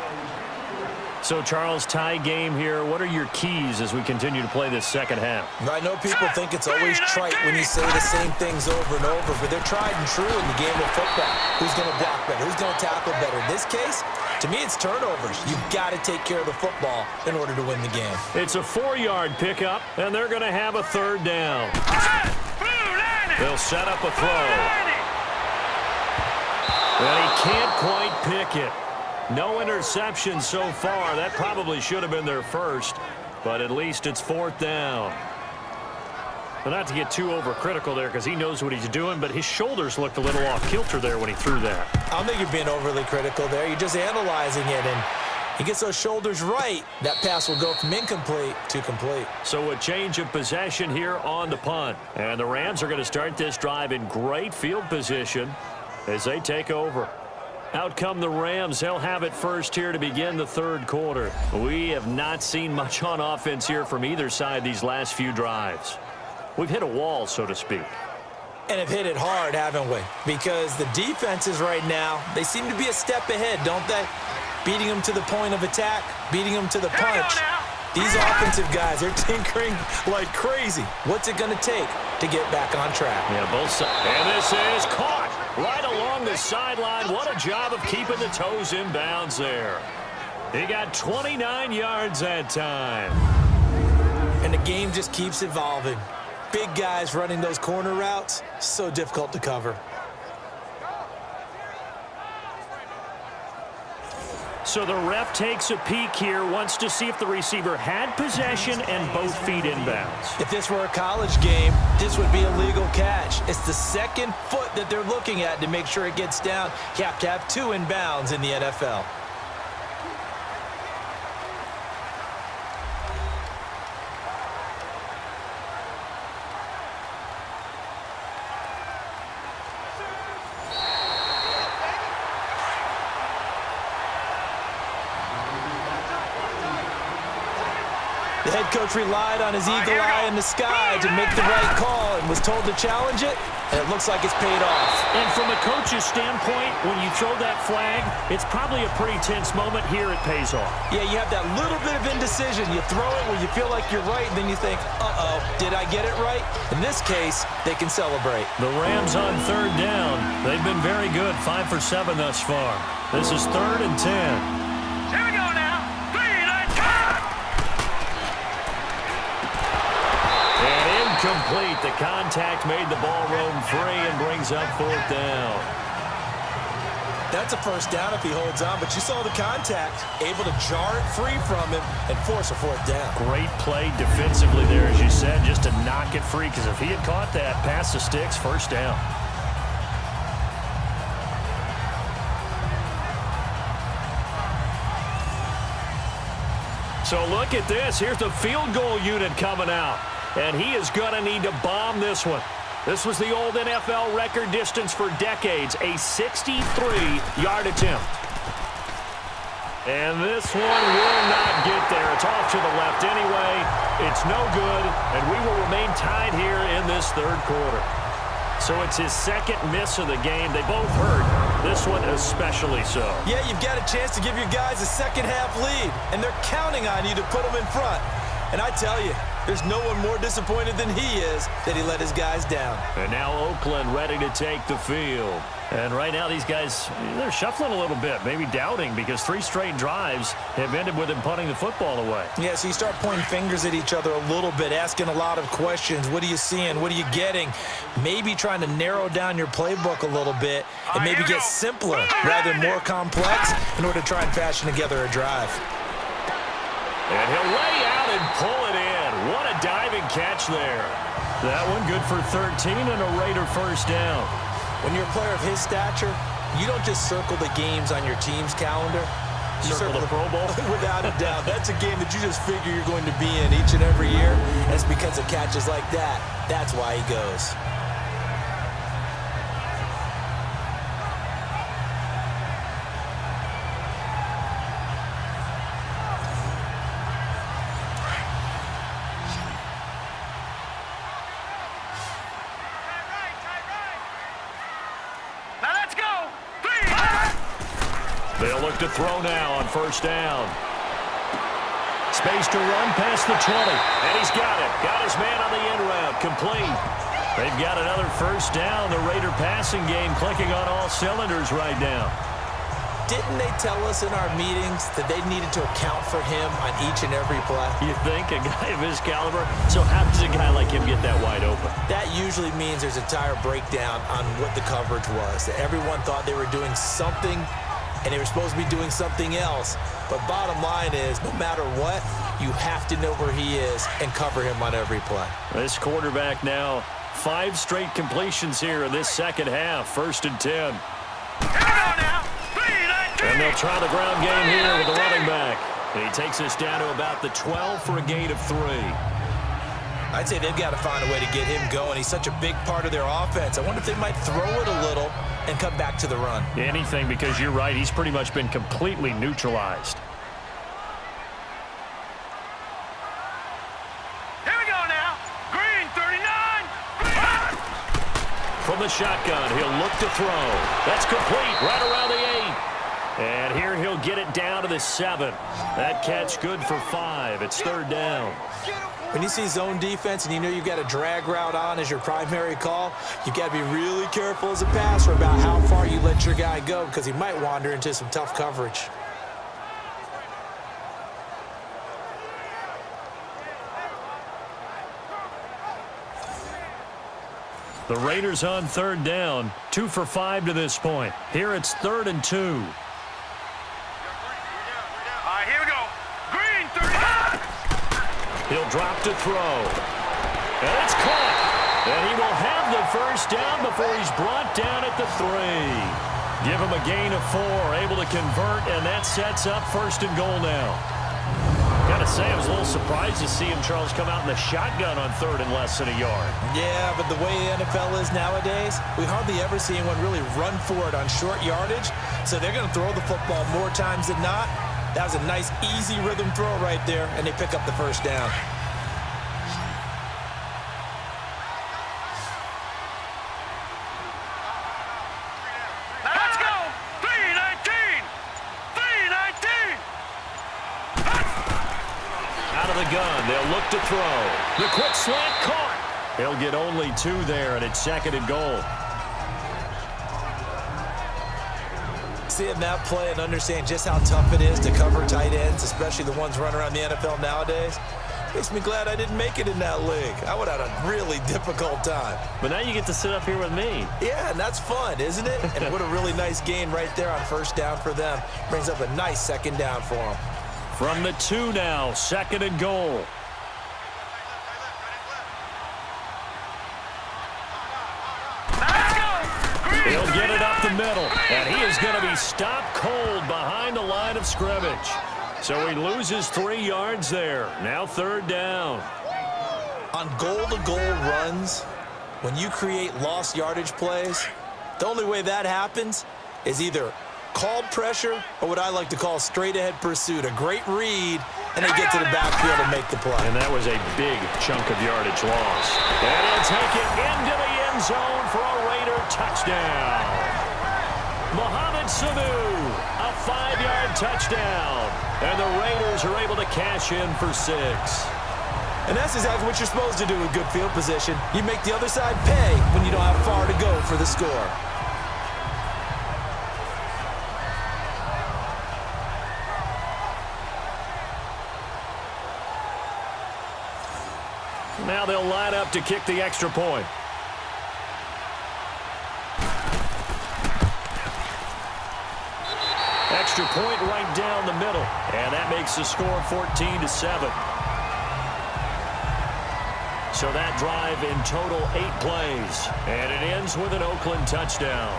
Speaker 2: So, Charles, tie game here. What are your keys as we continue to play this second half?
Speaker 3: I know people think it's always trite when you say the same things over and over, but they're tried and true in the game of football. Who's going to block better? Who's going to tackle better? In this case, to me, it's turnovers. You've got to take care of the football in order to win the game.
Speaker 2: It's a 4-yard pickup, and they're going to have a third down. They'll set up a throw. And he can't quite pick it. No interception so far. That probably should have been their first, but at least it's 4th down. Well, not to get too overcritical there because he knows what he's doing, but his shoulders looked a little off kilter there when he threw that.
Speaker 3: I don't think you're being overly critical there. You're just analyzing it, and he gets those shoulders right. That pass will go from incomplete to complete.
Speaker 2: So a change of possession here on the punt. And the Rams are going to start this drive in great field position as they take over. Out come the Rams. They'll have it first here to begin the third quarter. We have not seen much on offense here from either side these last few drives. We've hit a wall, so to speak.
Speaker 3: And have hit it hard, haven't we? Because the defenses right now, they seem to be a step ahead, don't they? Beating them to the point of attack, beating them to the punch. These offensive guys, they're tinkering like crazy. What's it going to take to get back on track?
Speaker 2: Yeah, both sides. And this is caught right along the sideline. What a job of keeping the toes in bounds there. He got 29 yards that time.
Speaker 3: And the game just keeps evolving. Big guys running those corner routes, so difficult to cover.
Speaker 2: So the ref takes a peek here, wants to see if the receiver had possession and both feet inbounds.
Speaker 3: If this were a college game, this would be a legal catch. It's the second foot that they're looking at to make sure it gets down. You have to have 2 inbounds in the NFL. The head coach relied on his eagle eye in the sky to make the right call and was told to challenge it, and it looks like it's paid off.
Speaker 2: And from a coach's standpoint, when you throw that flag, it's probably a pretty tense moment. Here it pays off.
Speaker 3: Yeah, you have that little bit of indecision. You throw it where you feel like you're right, and then you think, uh-oh, did I get it right? In this case, they can celebrate.
Speaker 2: The Rams on 3rd down. They've been very good, 5 for 7 thus far. This is 3rd and 10.
Speaker 4: Here we go now.
Speaker 2: Complete. The contact made the ball roam free and brings up 4th down.
Speaker 3: That's a first down if he holds on, but you saw the contact, able to jar it free from him and force a 4th down.
Speaker 2: Great play defensively there, as you said, just to knock it free, because if he had caught that, pass the sticks, 1st down. So look at this. Here's the field goal unit coming out. And he is going to need to bomb this one. This was the old NFL record distance for decades, a 63-yard attempt. And this one will not get there. It's off to the left anyway. It's no good, and we will remain tied here in this 3rd quarter. So it's his 2nd miss of the game. They both hurt. This one especially so.
Speaker 3: Yeah, you've got a chance to give your guys a second-half lead, and they're counting on you to put them in front. And I tell you, there's no one more disappointed than he is that he let his guys down.
Speaker 2: And now Oakland ready to take the field. And right now these guys, they're shuffling a little bit, maybe doubting, because 3 straight drives have ended with him punting the football away.
Speaker 3: Yeah, so you start pointing fingers at each other a little bit, asking a lot of questions. What are you seeing? What are you getting? Maybe trying to narrow down your playbook a little bit and maybe get simpler rather than more complex in order to try and fashion together a drive.
Speaker 2: And he'll lay out and pull it in. What a diving catch there. That one good for 13 and a Raider 1st down.
Speaker 3: When you're a player of his stature, you don't just circle the games on your team's calendar. You
Speaker 2: circle the Pro Bowl?
Speaker 3: Without a doubt. That's a game that you just figure you're going to be in each and every year. And it's because of catches like that. That's why he goes.
Speaker 2: They'll look to throw now on 1st down. Space to run past the 20. And he's got it. Got his man on the end route. Complete. They've got another 1st down. The Raider passing game clicking on all cylinders right now.
Speaker 3: Didn't they tell us in our meetings that they needed to account for him on each and every play?
Speaker 2: You think? A guy of his caliber? So how does a guy like him get that wide open?
Speaker 3: That usually means there's a tire breakdown on what the coverage was. That everyone thought they were doing something and they were supposed to be doing something else. But bottom line is, no matter what, you have to know where he is and cover him on every play.
Speaker 2: This quarterback now, 5 straight completions here in this 2nd half. 1st and 10. And they'll try the ground game here with the running back. And he takes us down to about the 12 for a gain of 3.
Speaker 3: I'd say they've got to find a way to get him going. He's such a big part of their offense. I wonder if they might throw it a little and come back to the run.
Speaker 2: Anything, because you're right. He's pretty much been completely neutralized.
Speaker 4: Here we go now. Green 39.
Speaker 2: the shotgun. He'll look to throw. That's complete right around the 8. And here he'll get it down to the 7. That catch good for 5. It's third down.
Speaker 3: When you see zone defense and you know you've got a drag route on as your primary call, you've got to be really careful as a passer about how far you let your guy go because he might wander into some tough coverage.
Speaker 2: The Raiders on third down, 2 for 5 to this point. Here it's 3rd and 2.
Speaker 4: All right, here we go. Green, 30.
Speaker 2: He'll drop to throw. And it's caught. And he will have the first down before he's brought down at the 3. Give him a gain of 4, able to convert, and that sets up 1st and goal now. Gotta say, I was a little surprised to see him, Charles, come out in the shotgun on 3rd and less than a yard.
Speaker 3: Yeah, but the way the NFL is nowadays, we hardly ever see anyone really run for it on short yardage. So they're going to throw the football more times than not. That was a nice, easy rhythm throw right there, and they pick up the first down.
Speaker 4: Let's go. 319. 319.
Speaker 2: Out of the gun, they'll look to throw. The quick slant caught. He'll get only 2 there, and it's 2nd and goal.
Speaker 3: Seeing that play and understand just how tough it is to cover tight ends, especially the ones running around the NFL nowadays, makes me glad I didn't make it in that league. I would have had a really difficult time.
Speaker 2: But now you get to sit up here with me.
Speaker 3: Yeah, and that's fun, isn't it? And what a really nice gain right there on first down for them. Brings up a nice 2nd down for them.
Speaker 2: From the 2 now, 2nd and goal. He'll get it up the middle, and he is going to be stopped cold behind the line of scrimmage. So he loses 3 yards there. Now 3rd down.
Speaker 3: On goal-to-goal runs, when you create lost yardage plays, the only way that happens is either called pressure or what I like to call straight-ahead pursuit, a great read, and they get to the backfield and make the play.
Speaker 2: And that was a big chunk of yardage loss. And he'll take it into the end zone for a Raider touchdown. Mohamed Sanu, a 5-yard touchdown. And the Raiders are able to cash in for 6.
Speaker 3: And that's exactly what you're supposed to do with good field position. You make the other side pay when you don't have far to go for the score.
Speaker 2: Now they'll line up to kick the extra point. Extra point right down the middle. And that makes the score 14-7. So that drive in total 8 plays. And it ends with an Oakland touchdown.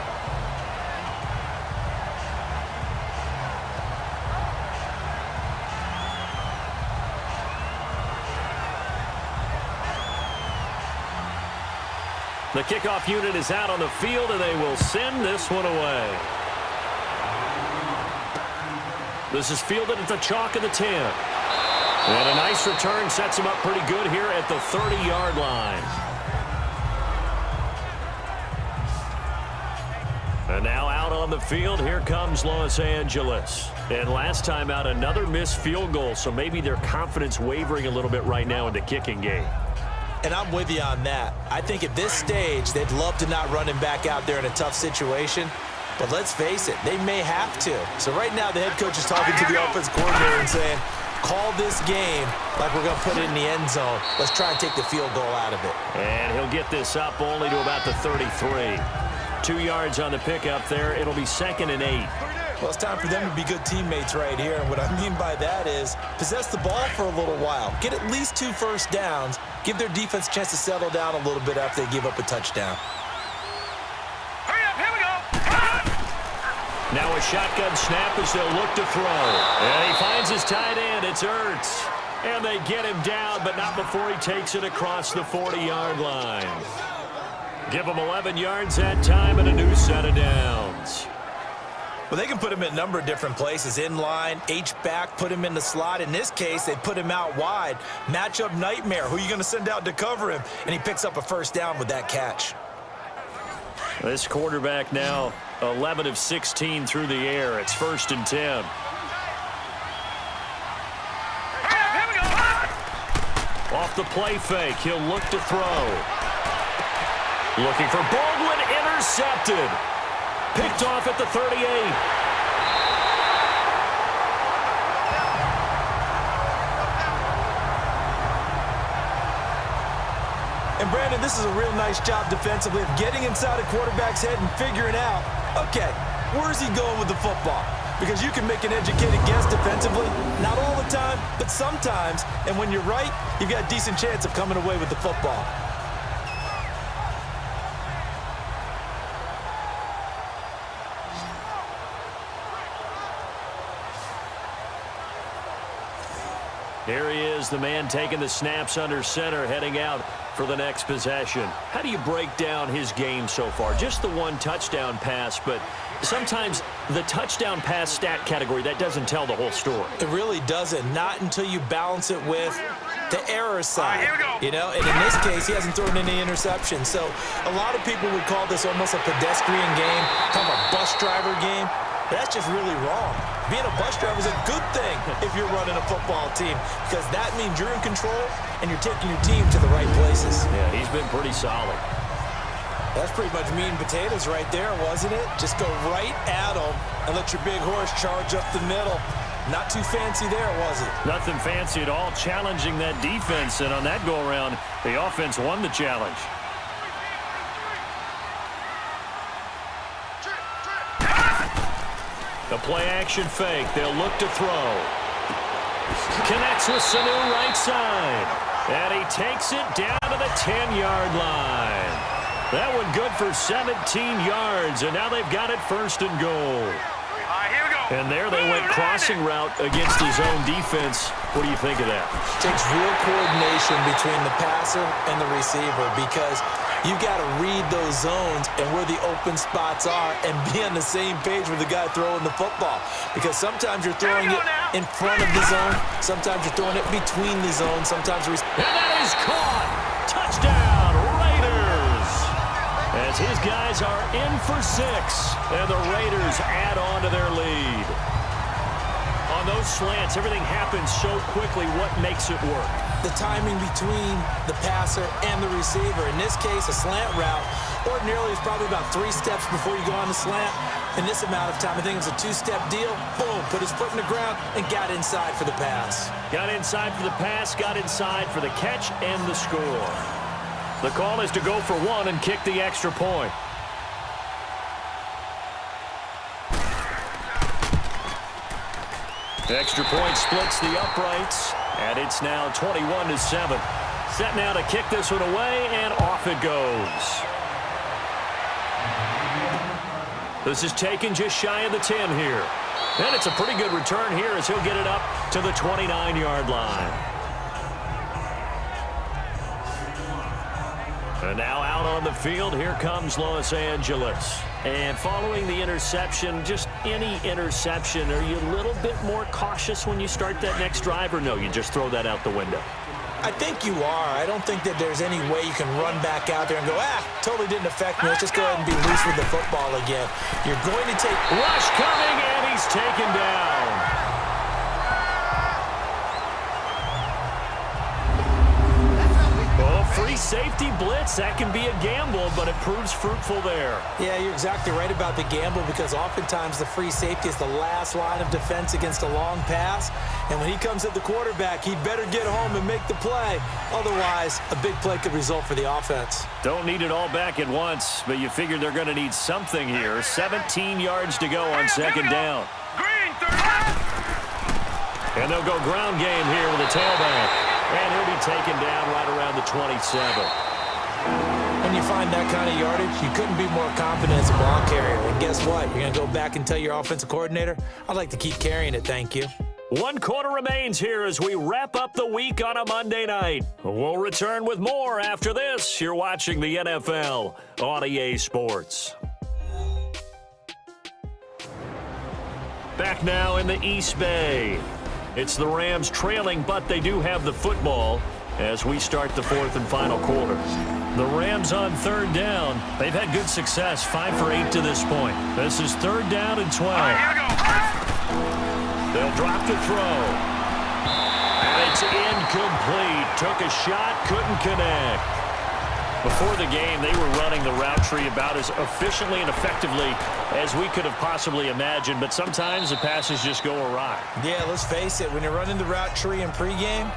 Speaker 2: The kickoff unit is out on the field, and they will send this one away. This is fielded at the chalk of the 10. And a nice return sets him up pretty good here at the 30-yard line. And now out on the field, here comes Los Angeles. And last time out, another missed field goal, so maybe their confidence wavering a little bit right now in the kicking game.
Speaker 3: And I'm with you on that. I think at this stage, they'd love to not run him back out there in a tough situation. But let's face it, they may have to. So right now, the head coach is talking to the offensive coordinator and saying, call this game like we're going to put it in the end zone. Let's try and take the field goal out of it.
Speaker 2: And he'll get this up only to about the 33. 2 yards on the pickup there. It'll be 2nd and 8.
Speaker 3: Well, it's time for them to be good teammates right here. And what I mean by that is possess the ball for a little while. Get at least 2 first downs. Give their defense a chance to settle down a little bit after they give up a touchdown.
Speaker 4: Hurry up, here we go.
Speaker 2: Now a shotgun snap as they'll look to throw. And he finds his tight end. It's Ertz. And they get him down, but not before he takes it across the 40-yard line. Give him 11 yards that time and a new set of downs.
Speaker 3: Well, they can put him in a number of different places. In line, H-back, put him in the slot. In this case, they put him out wide. Matchup nightmare. Who are you going to send out to cover him? And he picks up a first down with that catch.
Speaker 2: This quarterback now 11 of 16 through the air. It's 1st and 10.
Speaker 4: Here we go.
Speaker 2: Off the play fake, he'll look to throw. Looking for Baldwin, intercepted. Picked off at the 38.
Speaker 3: And Brandon, this is a real nice job defensively of getting inside a quarterback's head and figuring out, okay, where's he going with the football? Because you can make an educated guess defensively, not all the time, but sometimes. And when you're right, you've got a decent chance of coming away with the football.
Speaker 2: Here he is, the man taking the snaps under center, heading out for the next possession. How do you break down his game so far? Just the one touchdown pass, but sometimes the touchdown pass stat category, that doesn't tell the whole story.
Speaker 3: It really doesn't, not until you balance it with the error side.
Speaker 4: Here we go.
Speaker 3: You know, and in this case, he hasn't thrown any interceptions. So a lot of people would call this almost a pedestrian game, kind of a bus driver game. But that's just really wrong. Being a bus driver is a good thing if you're running a football team, because that means you're in control and you're taking your team to the right places.
Speaker 2: Yeah, he's been pretty solid.
Speaker 3: That's pretty much meat and potatoes right there, wasn't it? Just go right at them and let your big horse charge up the middle. Not too fancy there, was it?
Speaker 2: Nothing fancy at all, challenging that defense, and on that go-around, the offense won the challenge. The play-action fake. They'll look to throw. Connects with Sanu right side. And he takes it down to the 10-yard line. That one good for 17 yards, and now they've got it 1st and goal.
Speaker 4: Here we go.
Speaker 2: And there they went crossing route against his own defense. What do you think of that?
Speaker 3: Takes real coordination between the passer and the receiver, because you've got to read those zones and where the open spots are and be on the same page with the guy throwing the football. Because sometimes you're throwing it in front of the zone, sometimes you're throwing it between the zones, sometimes...
Speaker 2: And that is caught! Touchdown, Raiders! As his guys are in for 6, and the Raiders add on to their lead. On those slants, everything happens so quickly. What makes it work?
Speaker 3: The timing between the passer and the receiver. In this case, a slant route ordinarily is probably about 3 steps before you go on the slant. In this amount of time, I think it was a 2-step deal. Boom, put his foot in the ground and got inside for the pass.
Speaker 2: Got inside for the pass, got inside for the catch and the score. The call is to go for 1 and kick the extra point. The extra point splits the uprights, and it's now 21-7. Set now to kick this one away, and off it goes. This is taken just shy of the 10 here. And it's a pretty good return here as he'll get it up to the 29-yard line. And now out on the field, here comes Los Angeles. And following the interception, just any interception, are you a little bit more cautious when you start that next drive, or no, you just throw that out the window?
Speaker 3: I think you are. I don't think that there's any way you can run back out there and go, totally didn't affect me. Let's just go ahead and be loose with the football again. You're going to take...
Speaker 2: Rush coming, and he's taken down. Free safety blitz, that can be a gamble, but it proves fruitful there.
Speaker 3: Yeah, you're exactly right about the gamble, because oftentimes the free safety is the last line of defense against a long pass. And when he comes at the quarterback, he'd better get home and make the play. Otherwise, a big play could result for the offense.
Speaker 2: Don't need it all back at once, but you figure they're going to need something here. 17 yards to go on 2nd down.
Speaker 4: Green, 30.
Speaker 2: And they'll go ground game here with a tailback. And he'll be taken down right around the 27.
Speaker 3: When you find that kind of yardage, you couldn't be more confident as a ball carrier. And guess what? You're going to go back and tell your offensive coordinator, I'd like to keep carrying it, thank you.
Speaker 2: 1 quarter remains here as we wrap up the week on a Monday night. We'll return with more after this. You're watching the NFL on EA Sports. Back now in the East Bay. It's the Rams trailing, but they do have the football as we start the 4th and final quarter. The Rams on 3rd down. They've had good success, 5 for 8 to this point. This is 3rd down and 12. They'll drop to throw. And it's incomplete. Took a shot, couldn't connect. Before the game, they were running the route tree about as efficiently and effectively as we could have possibly imagined, but sometimes the passes just go awry.
Speaker 3: Yeah, let's face it. When you're running the route tree in pregame,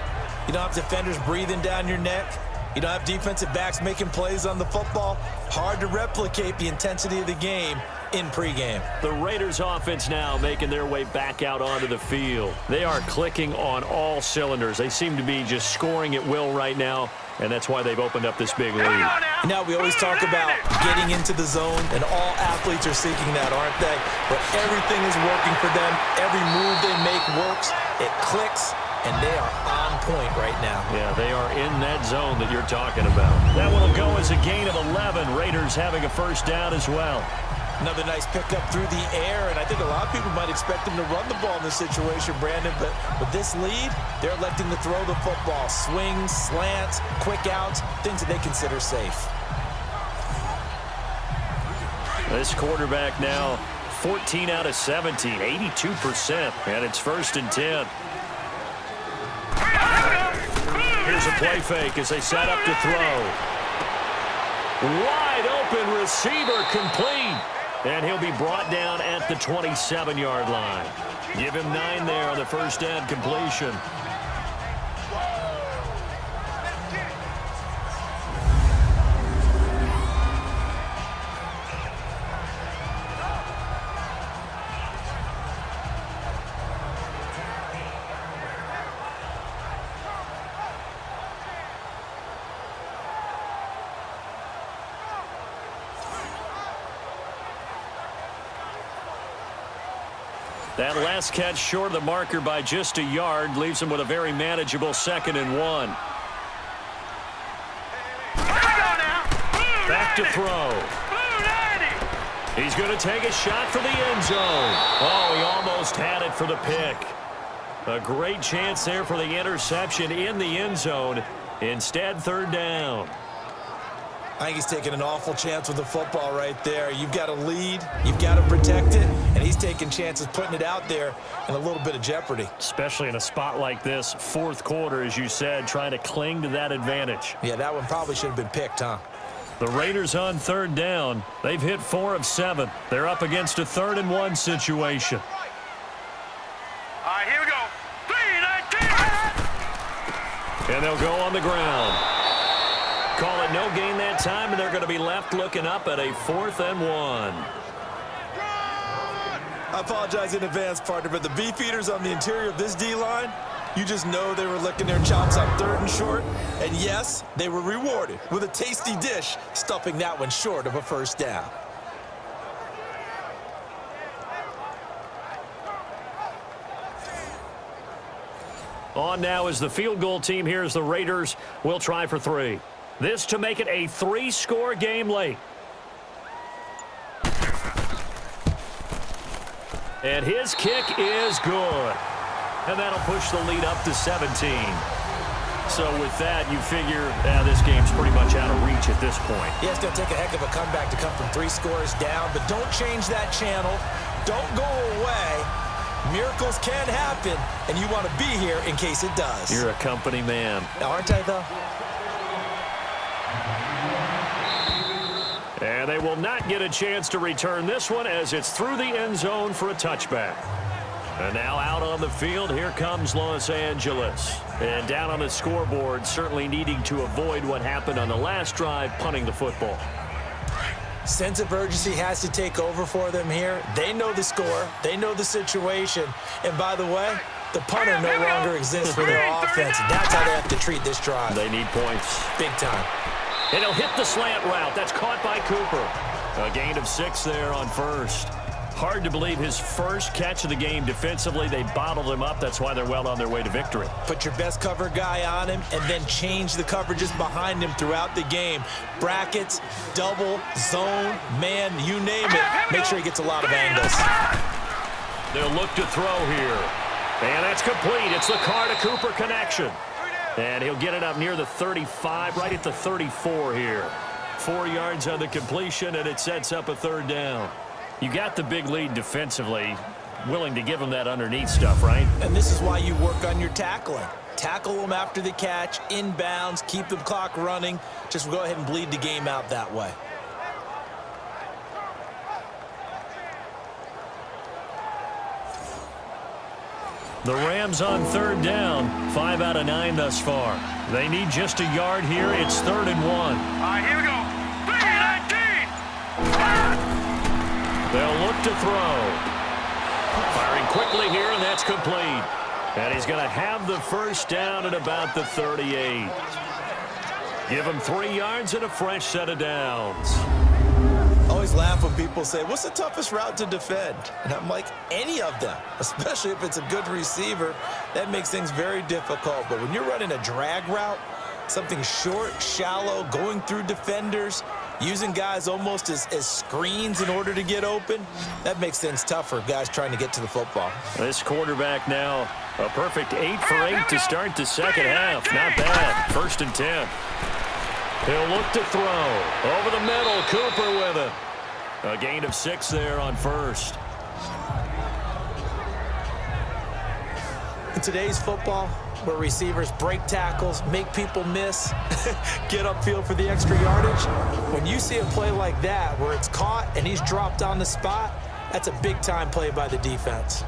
Speaker 3: you don't have defenders breathing down your neck. You don't have defensive backs making plays on the football. Hard to replicate the intensity of the game in pregame.
Speaker 2: The Raiders offense now making their way back out onto the field. They are clicking on all cylinders. They seem to be just scoring at will right now, and that's why they've opened up this big lead.
Speaker 3: Now, we always talk about getting into the zone, and all athletes are seeking that, aren't they? But everything is working for them. Every move they make works. It clicks, and they are on point right now.
Speaker 2: Yeah, they are in that zone that you're talking about. That one will go as a gain of 11. Raiders having a 1st down as well.
Speaker 3: Another nice pickup through the air, and I think a lot of people might expect them to run the ball in this situation, Brandon, but with this lead, they're electing to throw the football. Swings, slants, quick outs, things that they consider safe.
Speaker 2: This quarterback now 14 out of 17, 82%, and it's 1st and 10. Here's a play fake as they set up to throw. Wide open receiver, complete. And he'll be brought down at the 27-yard line. Give him 9 there on the 1st down completion. That last catch short of the marker by just a yard leaves him with a very manageable 2nd and 1. Back to throw. He's going to take a shot for the end zone. Oh, he almost had it for the pick. A great chance there for the interception in the end zone. Instead, 3rd down.
Speaker 3: I think he's taking an awful chance with the football right there. You've got a lead, you've got to protect it, and he's taking chances putting it out there in a little bit of jeopardy.
Speaker 2: Especially in a spot like this, 4th quarter, as you said, trying to cling to that advantage.
Speaker 3: Yeah, that one probably should have been picked, huh?
Speaker 2: The Raiders on 3rd down. They've hit 4 of 7. They're up against a 3rd and 1 situation.
Speaker 4: All right, here we go. 3-19.
Speaker 2: And they'll go on the ground. Call it no gain that time, and they're going to be left looking up at a 4th and 1.
Speaker 3: I apologize in advance, partner, but the beefeaters on the interior of this D-line, you just know they were licking their chops on 3rd and short. And yes, they were rewarded with a tasty dish, stuffing that one short of a 1st down.
Speaker 2: On now is the field goal team. Here's the Raiders. We'll try for 3. This to make it a 3-score game late. And his kick is good. And that'll push the lead up to 17. So with that, you figure this game's pretty much out of reach at this point.
Speaker 3: Yeah, it's going to take a heck of a comeback to come from 3 scores down, but don't change that channel. Don't go away. Miracles can happen, and you want to be here in case it does.
Speaker 2: You're a company man.
Speaker 3: Aren't I, though?
Speaker 2: And they will not get a chance to return this one as it's through the end zone for a touchback. And now out on the field, here comes Los Angeles. And down on the scoreboard, certainly needing to avoid what happened on the last drive, punting the football.
Speaker 3: Sense of urgency has to take over for them here. They know the score. They know the situation. And by the way, the punter no longer exists for their offense. That's how they have to treat this drive.
Speaker 2: They need points.
Speaker 3: Big time.
Speaker 2: And he'll hit the slant route. That's caught by Cooper. A gain of 6 there on 1st. Hard to believe his first catch of the game defensively. They bottled him up. That's why they're well on their way to victory.
Speaker 3: Put your best cover guy on him and then change the coverages behind him throughout the game. Brackets, double, zone, man, you name it. Make sure he gets a lot of angles.
Speaker 2: They'll look to throw here. And that's complete. It's the Carr to Cooper connection. And he'll get it up near the 35, right at the 34 here. 4 yards on the completion, and it sets up a 3rd down. You got the big lead defensively. Willing to give them that underneath stuff, right?
Speaker 3: And this is why you work on your tackling. Tackle them after the catch, inbounds, keep the clock running. Just go ahead and bleed the game out that way.
Speaker 2: The Rams on 3rd down, 5 out of 9 thus far. They need just a yard here. It's 3rd and 1.
Speaker 4: All right, here we go. 3-19.
Speaker 2: They'll look to throw. Firing quickly here, and that's complete. And he's going to have the 1st down at about the 38. Give him 3 yards and a fresh set of downs.
Speaker 3: Always laugh when people say, what's the toughest route to defend? And I'm like, any of them, especially if it's a good receiver. That makes things very difficult. But when you're running a drag route, something short, shallow, going through defenders, using guys almost as screens in order to get open, that makes things tough for guys trying to get to the football.
Speaker 2: This quarterback now, a perfect 8 for 8 to start the second half. Not bad. 1st and 10. He'll look to throw. Over the middle, Cooper with it. A gain of 6 there on 1st.
Speaker 3: In today's football, where receivers break tackles, make people miss, get upfield for the extra yardage, when you see a play like that where it's caught and he's dropped on the spot, that's a big-time play by the defense.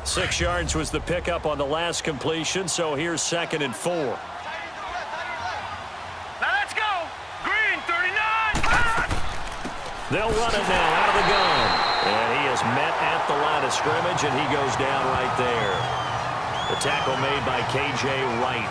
Speaker 2: Six yards was the pickup on the last completion, so here's 2nd and 4.
Speaker 4: Now let's go. Green, 39.
Speaker 2: They'll run it now out of the gun. And he is met at the line of scrimmage, and he goes down right there. The tackle made by K.J. Wright.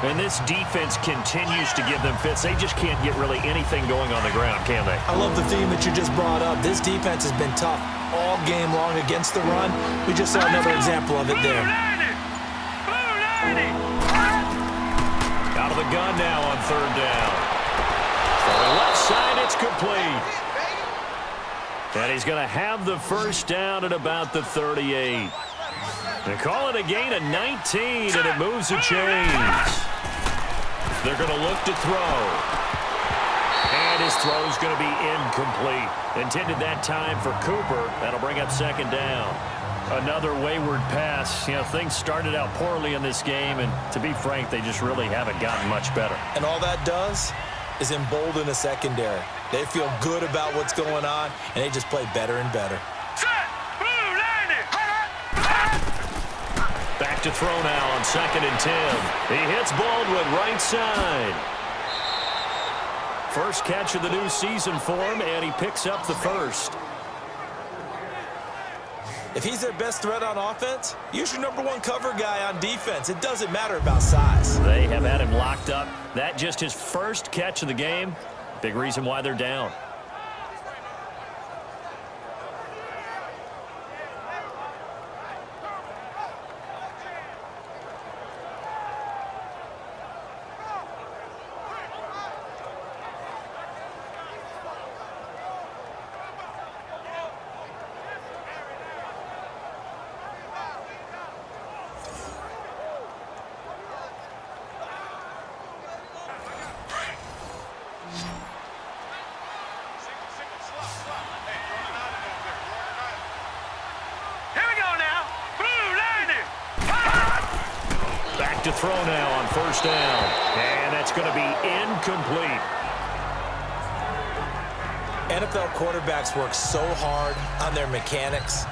Speaker 2: And this defense continues to give them fits. They just can't get really anything going on the ground, can they?
Speaker 3: I love the theme that you just brought up. This defense has been tough all game long against the run. We just saw another example of it there.
Speaker 2: Out of the gun now on 3rd down. For the left side, it's complete. And he's going to have the 1st down at about the 38. They call it a gain of 19, and it moves the chains. They're going to look to throw. And his throw's going to be incomplete. Intended that time for Cooper. That'll bring up 2nd down. Another wayward pass. You know, things started out poorly in this game, and to be frank, they just really haven't gotten much better.
Speaker 3: And all that does is embolden the secondary. They feel good about what's going on, and they just play better and better.
Speaker 2: Back to throw now on 2nd and 10. He hits Baldwin right side. First catch of the new season for him, and he picks up the 1st.
Speaker 3: If he's their best threat on offense, use your #1 cover guy on defense. It doesn't matter about size.
Speaker 2: They have had him locked up. That just his first catch of the game. Big reason why they're down. To throw now on 1st down. And that's going to be incomplete.
Speaker 3: NFL quarterbacks work so hard on their mechanics,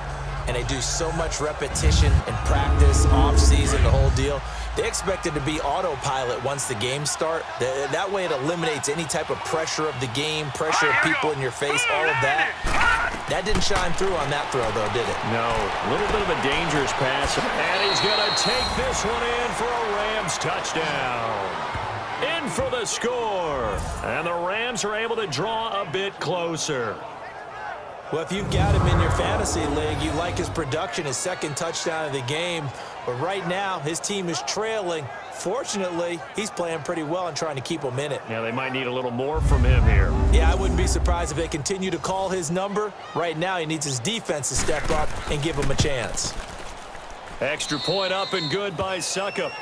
Speaker 3: and they do so much repetition and practice, off-season, the whole deal. They expect it to be autopilot once the games start. That way it eliminates any type of pressure of the game, pressure of people in your face, all of that. That didn't shine through on that throw, though, did it?
Speaker 2: No. A little bit of a dangerous pass. And he's going to take this one in for a Rams touchdown. In for the score. And the Rams are able to draw a bit closer.
Speaker 3: Well, if you've got him in your fantasy league, you like his production, his 2nd touchdown of the game. But right now, his team is trailing Fortunately, he's playing pretty well and trying to keep them in it.
Speaker 2: Yeah, they might need a little more from him here.
Speaker 3: Yeah, I wouldn't be surprised if they continue to call his number. Right now, he needs his defense to step up and give him a chance.
Speaker 2: Extra point up and good by Suckup.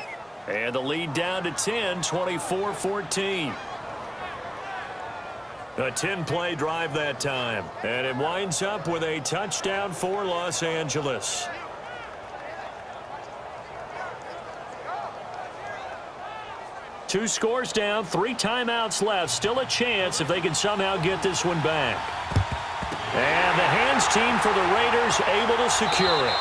Speaker 2: And the lead down to 10, 24-14. A 10-play drive that time. And it winds up with a touchdown for Los Angeles. Two scores down, 3 timeouts left. Still a chance if they can somehow get this one back. And the hands team for the Raiders able to secure it.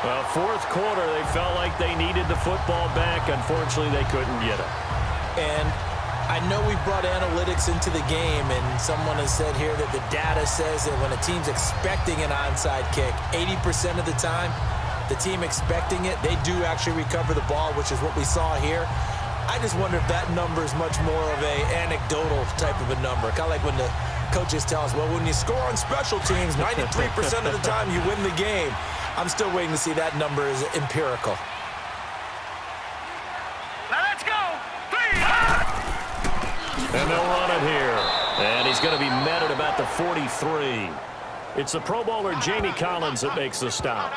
Speaker 2: Well, fourth quarter, they felt like they needed the football back. Unfortunately, they couldn't get it.
Speaker 3: And I know we brought analytics into the game, and someone has said here that the data says that when a team's expecting an onside kick, 80% of the time, the team expecting it, they do actually recover the ball, which is what we saw here. I just wonder if that number is much more of a anecdotal type of a number. Kind of like when the coaches tell us, well, when you score on special teams, 93% of the time you win the game. I'm still waiting to see that number is empirical.
Speaker 4: Now let's go. 3.
Speaker 2: And they'll run it here. And he's going to be met at about the 43. It's the Pro Bowler Jamie Collins that makes the stop.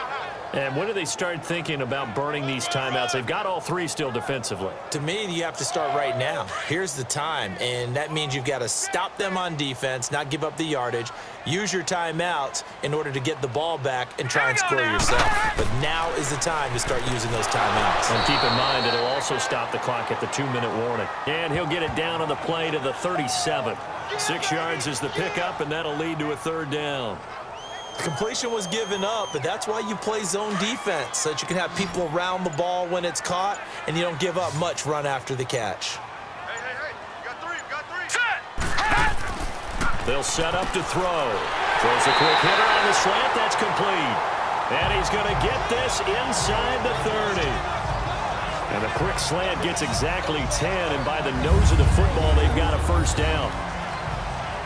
Speaker 2: And when do they start thinking about burning these timeouts? They've got all 3 still defensively.
Speaker 3: To me, you have to start right now. Here's the time, and that means you've got to stop them on defense, not give up the yardage, use your timeouts in order to get the ball back and try and score yourself. But now is the time to start using those timeouts.
Speaker 2: And keep in mind, it'll also stop the clock at the 2-minute warning. And he'll get it down on the play to the 37. 6 yards is the pickup, and that'll lead to a 3rd down.
Speaker 3: Completion was given up, but that's why you play zone defense, so that you can have people around the ball when it's caught, and you don't give up much run after the catch.
Speaker 4: Hey. You got 3. Set.
Speaker 2: They'll set up to throw. Throws a quick hitter on the slant. That's complete. And he's going to get this inside the 30. And the quick slant gets exactly 10, and by the nose of the football, they've got a 1st down.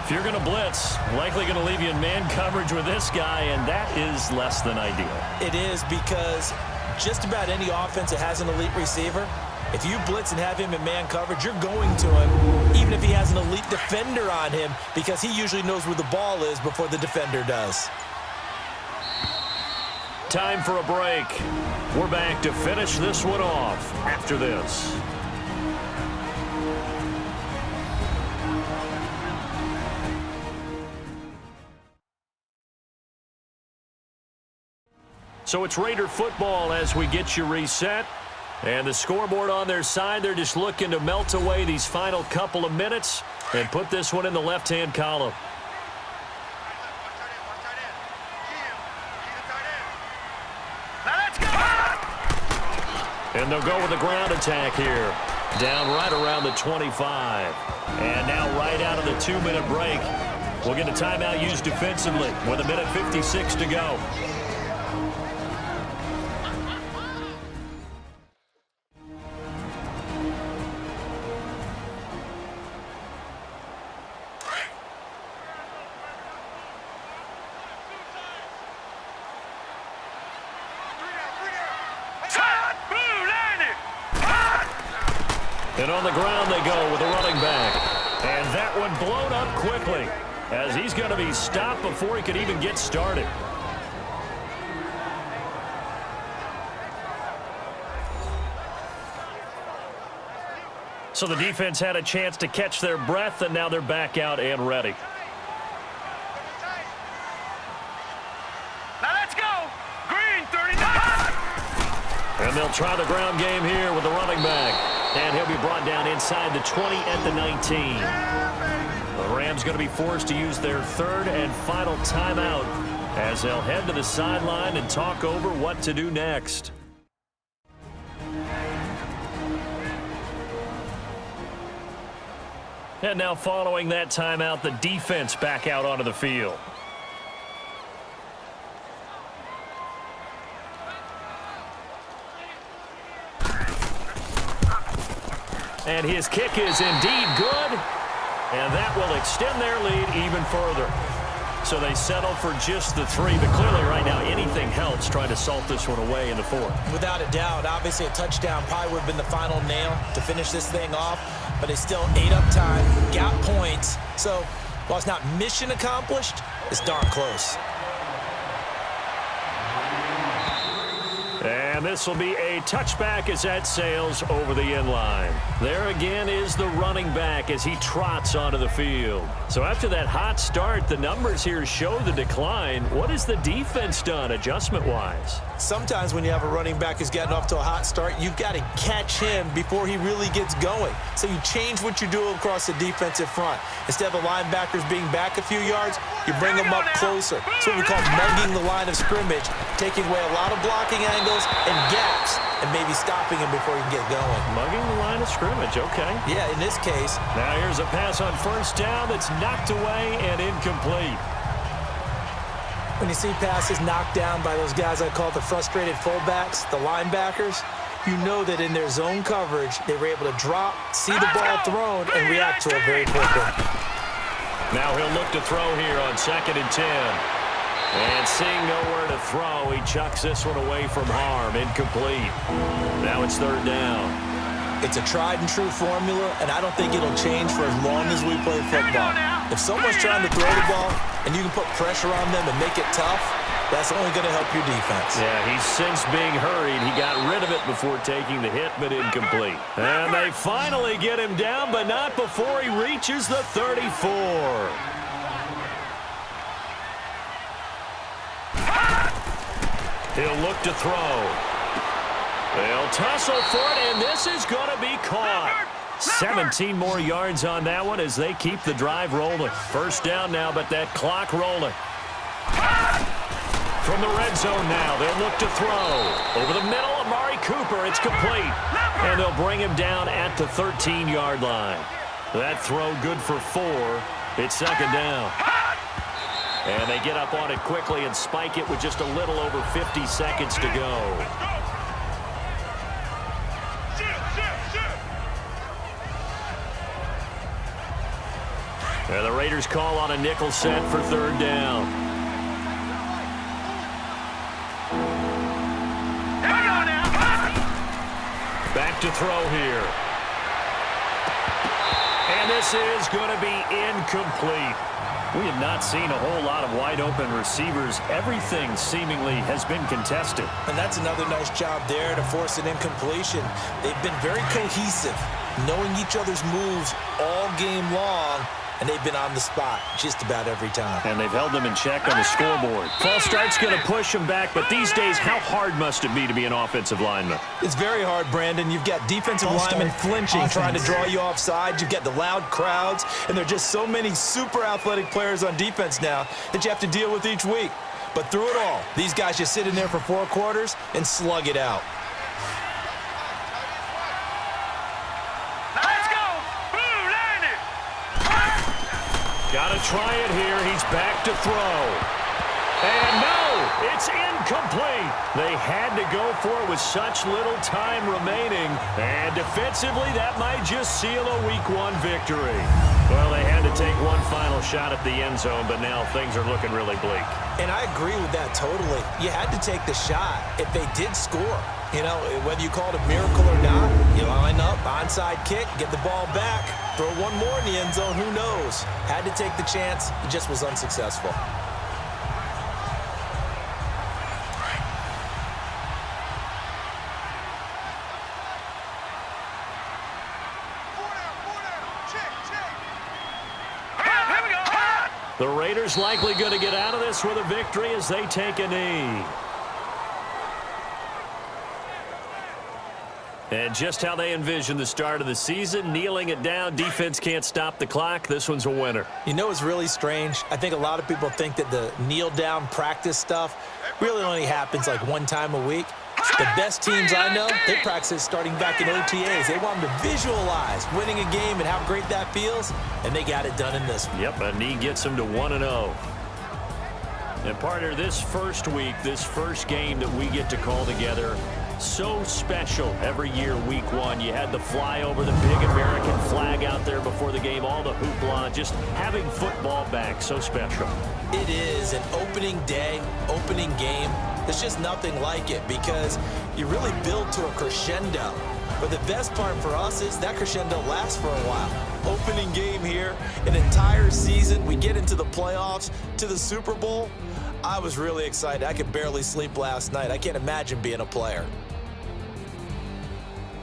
Speaker 2: If you're going to blitz, likely going to leave you in man coverage with this guy, and that is less than ideal.
Speaker 3: It is, because just about any offense that has an elite receiver, if you blitz and have him in man coverage, you're going to him, even if he has an elite defender on him, because he usually knows where the ball is before the defender does.
Speaker 2: Time for a break. We're back to finish this one off after this. So it's Raider football as we get you reset. And the scoreboard on their side, they're just looking to melt away these final couple of minutes and put this one in the left-hand column.
Speaker 4: Now let's go.
Speaker 2: And they'll go with the ground attack here. Down right around the 25. And now right out of the 2-minute break, we'll get a timeout used defensively with 1:56 to go. And on the ground they go with a running back. And that one blown up quickly as he's going to be stopped before he could even get started. So the defense had a chance to catch their breath, and now they're back out and ready.
Speaker 4: Now let's go. Green 39.
Speaker 2: And they'll try the ground game here with the running back. And he'll be brought down inside the 20 at the 19. The Rams going to be forced to use their 3rd and final timeout as they'll head to the sideline and talk over what to do next. And now following that timeout, the defense back out onto the field. And his kick is indeed good, and that will extend their lead even further. So they settle for just the 3. But clearly right now anything helps trying to salt this one away in the 4th.
Speaker 3: Without a doubt, obviously a touchdown probably would have been the final nail to finish this thing off. But they still ate up time, got points. So while it's not mission accomplished, it's darn close.
Speaker 2: And this will be a touchback as that sails over the end line. There again is the running back as he trots onto the field. So after that hot start, the numbers here show the decline. What has the defense done adjustment-wise?
Speaker 3: Sometimes when you have a running back who's getting off to a hot start, you've got to catch him before he really gets going. So you change what you do across the defensive front. Instead of the linebackers being back a few yards, you bring them up closer. It's what we call mugging the line of scrimmage, taking away a lot of blocking angles and gaps, and maybe stopping him before he can get going.
Speaker 2: Mugging the line of scrimmage, okay.
Speaker 3: Yeah, in this case.
Speaker 2: Now here's a pass on first down that's knocked away and incomplete.
Speaker 3: When you see passes knocked down by those guys I call the frustrated fullbacks, the linebackers, you know that in their zone coverage, they were able to drop, see the ball thrown, and react to it very quickly.
Speaker 2: Now he'll look to throw here on 2nd and 10. And seeing nowhere to throw, he chucks this one away from harm. Incomplete. Now it's 3rd down.
Speaker 3: It's a tried-and-true formula, and I don't think it'll change for as long as we play football. If someone's trying to throw the ball and you can put pressure on them and make it tough, that's only going to help your defense.
Speaker 2: Yeah, he's since being hurried. He got rid of it before taking the hit, but incomplete. And they finally get him down, but not before he reaches the 34. He'll look to throw. They'll tussle for it, and this is going to be caught. 17 more yards on that one as they keep the drive rolling. First down now, but that clock rolling. From the red zone now, they'll look to throw. Over the middle, Amari Cooper, it's complete. And they'll bring him down at the 13-yard line. That throw good for 4. It's 2nd down. And they get up on it quickly and spike it with just a little over 50 seconds to go. And the Raiders call on a nickel set for 3rd down. Back to throw here. And this is going to be incomplete. We have not seen a whole lot of wide-open receivers. Everything seemingly has been contested.
Speaker 3: And that's another nice job there to force an incompletion. They've been very cohesive, knowing each other's moves all game long, and they've been on the spot just about every time.
Speaker 2: And they've held them in check on the scoreboard. False start's going to push them back, but these days, how hard must it be to be an offensive lineman?
Speaker 3: It's very hard, Brandon. You've got defensive linemen flinching, trying to draw you offside. You've got the loud crowds, and there are just so many super athletic players on defense now that you have to deal with each week. But through it all, these guys just sit in there for 4 quarters and slug it out.
Speaker 2: Got to try it here. He's back to throw. And no, it's incomplete. They had to go for it with such little time remaining. And defensively, that might just seal a Week 1 victory. Well, they had to take one final shot at the end zone, but now things are looking really bleak.
Speaker 3: And I agree with that totally. You had to take the shot if they did score. You know, whether you call it a miracle or not, you line up, onside kick, get the ball back, throw one more in the end zone, who knows? Had to take the chance, it just was unsuccessful.
Speaker 2: The Raiders likely going to get out of this with a victory as they take a knee. And just how they envision the start of the season, kneeling it down, defense can't stop the clock. This one's a winner.
Speaker 3: You know what's really strange? I think a lot of people think that the kneel-down practice stuff really only happens like one time a week. The best teams I know, they practice starting back in OTAs. They want them to visualize winning a game and how great that feels, and they got it done in this one.
Speaker 2: Yep, a knee gets them to 1-0. And partner, this first week, this first game that we get to call together, So special every year, week one. You had the flyover, the big American flag out there before the game, all the hoopla, just having football back, so special.
Speaker 3: It is an opening day, opening game. There's just nothing like it because you really build to a crescendo. But the best part for us is that crescendo lasts for a while. Opening game here, an entire season. We get into the playoffs, to the Super Bowl. I was really excited. I could barely sleep last night. I can't imagine being a player.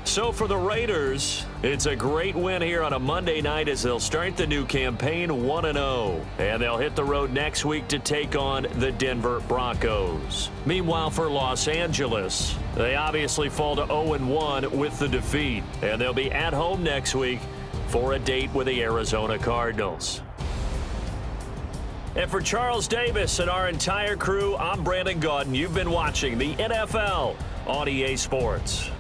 Speaker 2: So for the Raiders, it's a great win here on a Monday night as they'll start the new campaign 1-0. And they'll hit the road next week to take on the Denver Broncos. Meanwhile, for Los Angeles, they obviously fall to 0-1 with the defeat. And they'll be at home next week for a date with the Arizona Cardinals. And for Charles Davis and our entire crew, I'm Brandon Gaudin. You've been watching the NFL on EA Sports.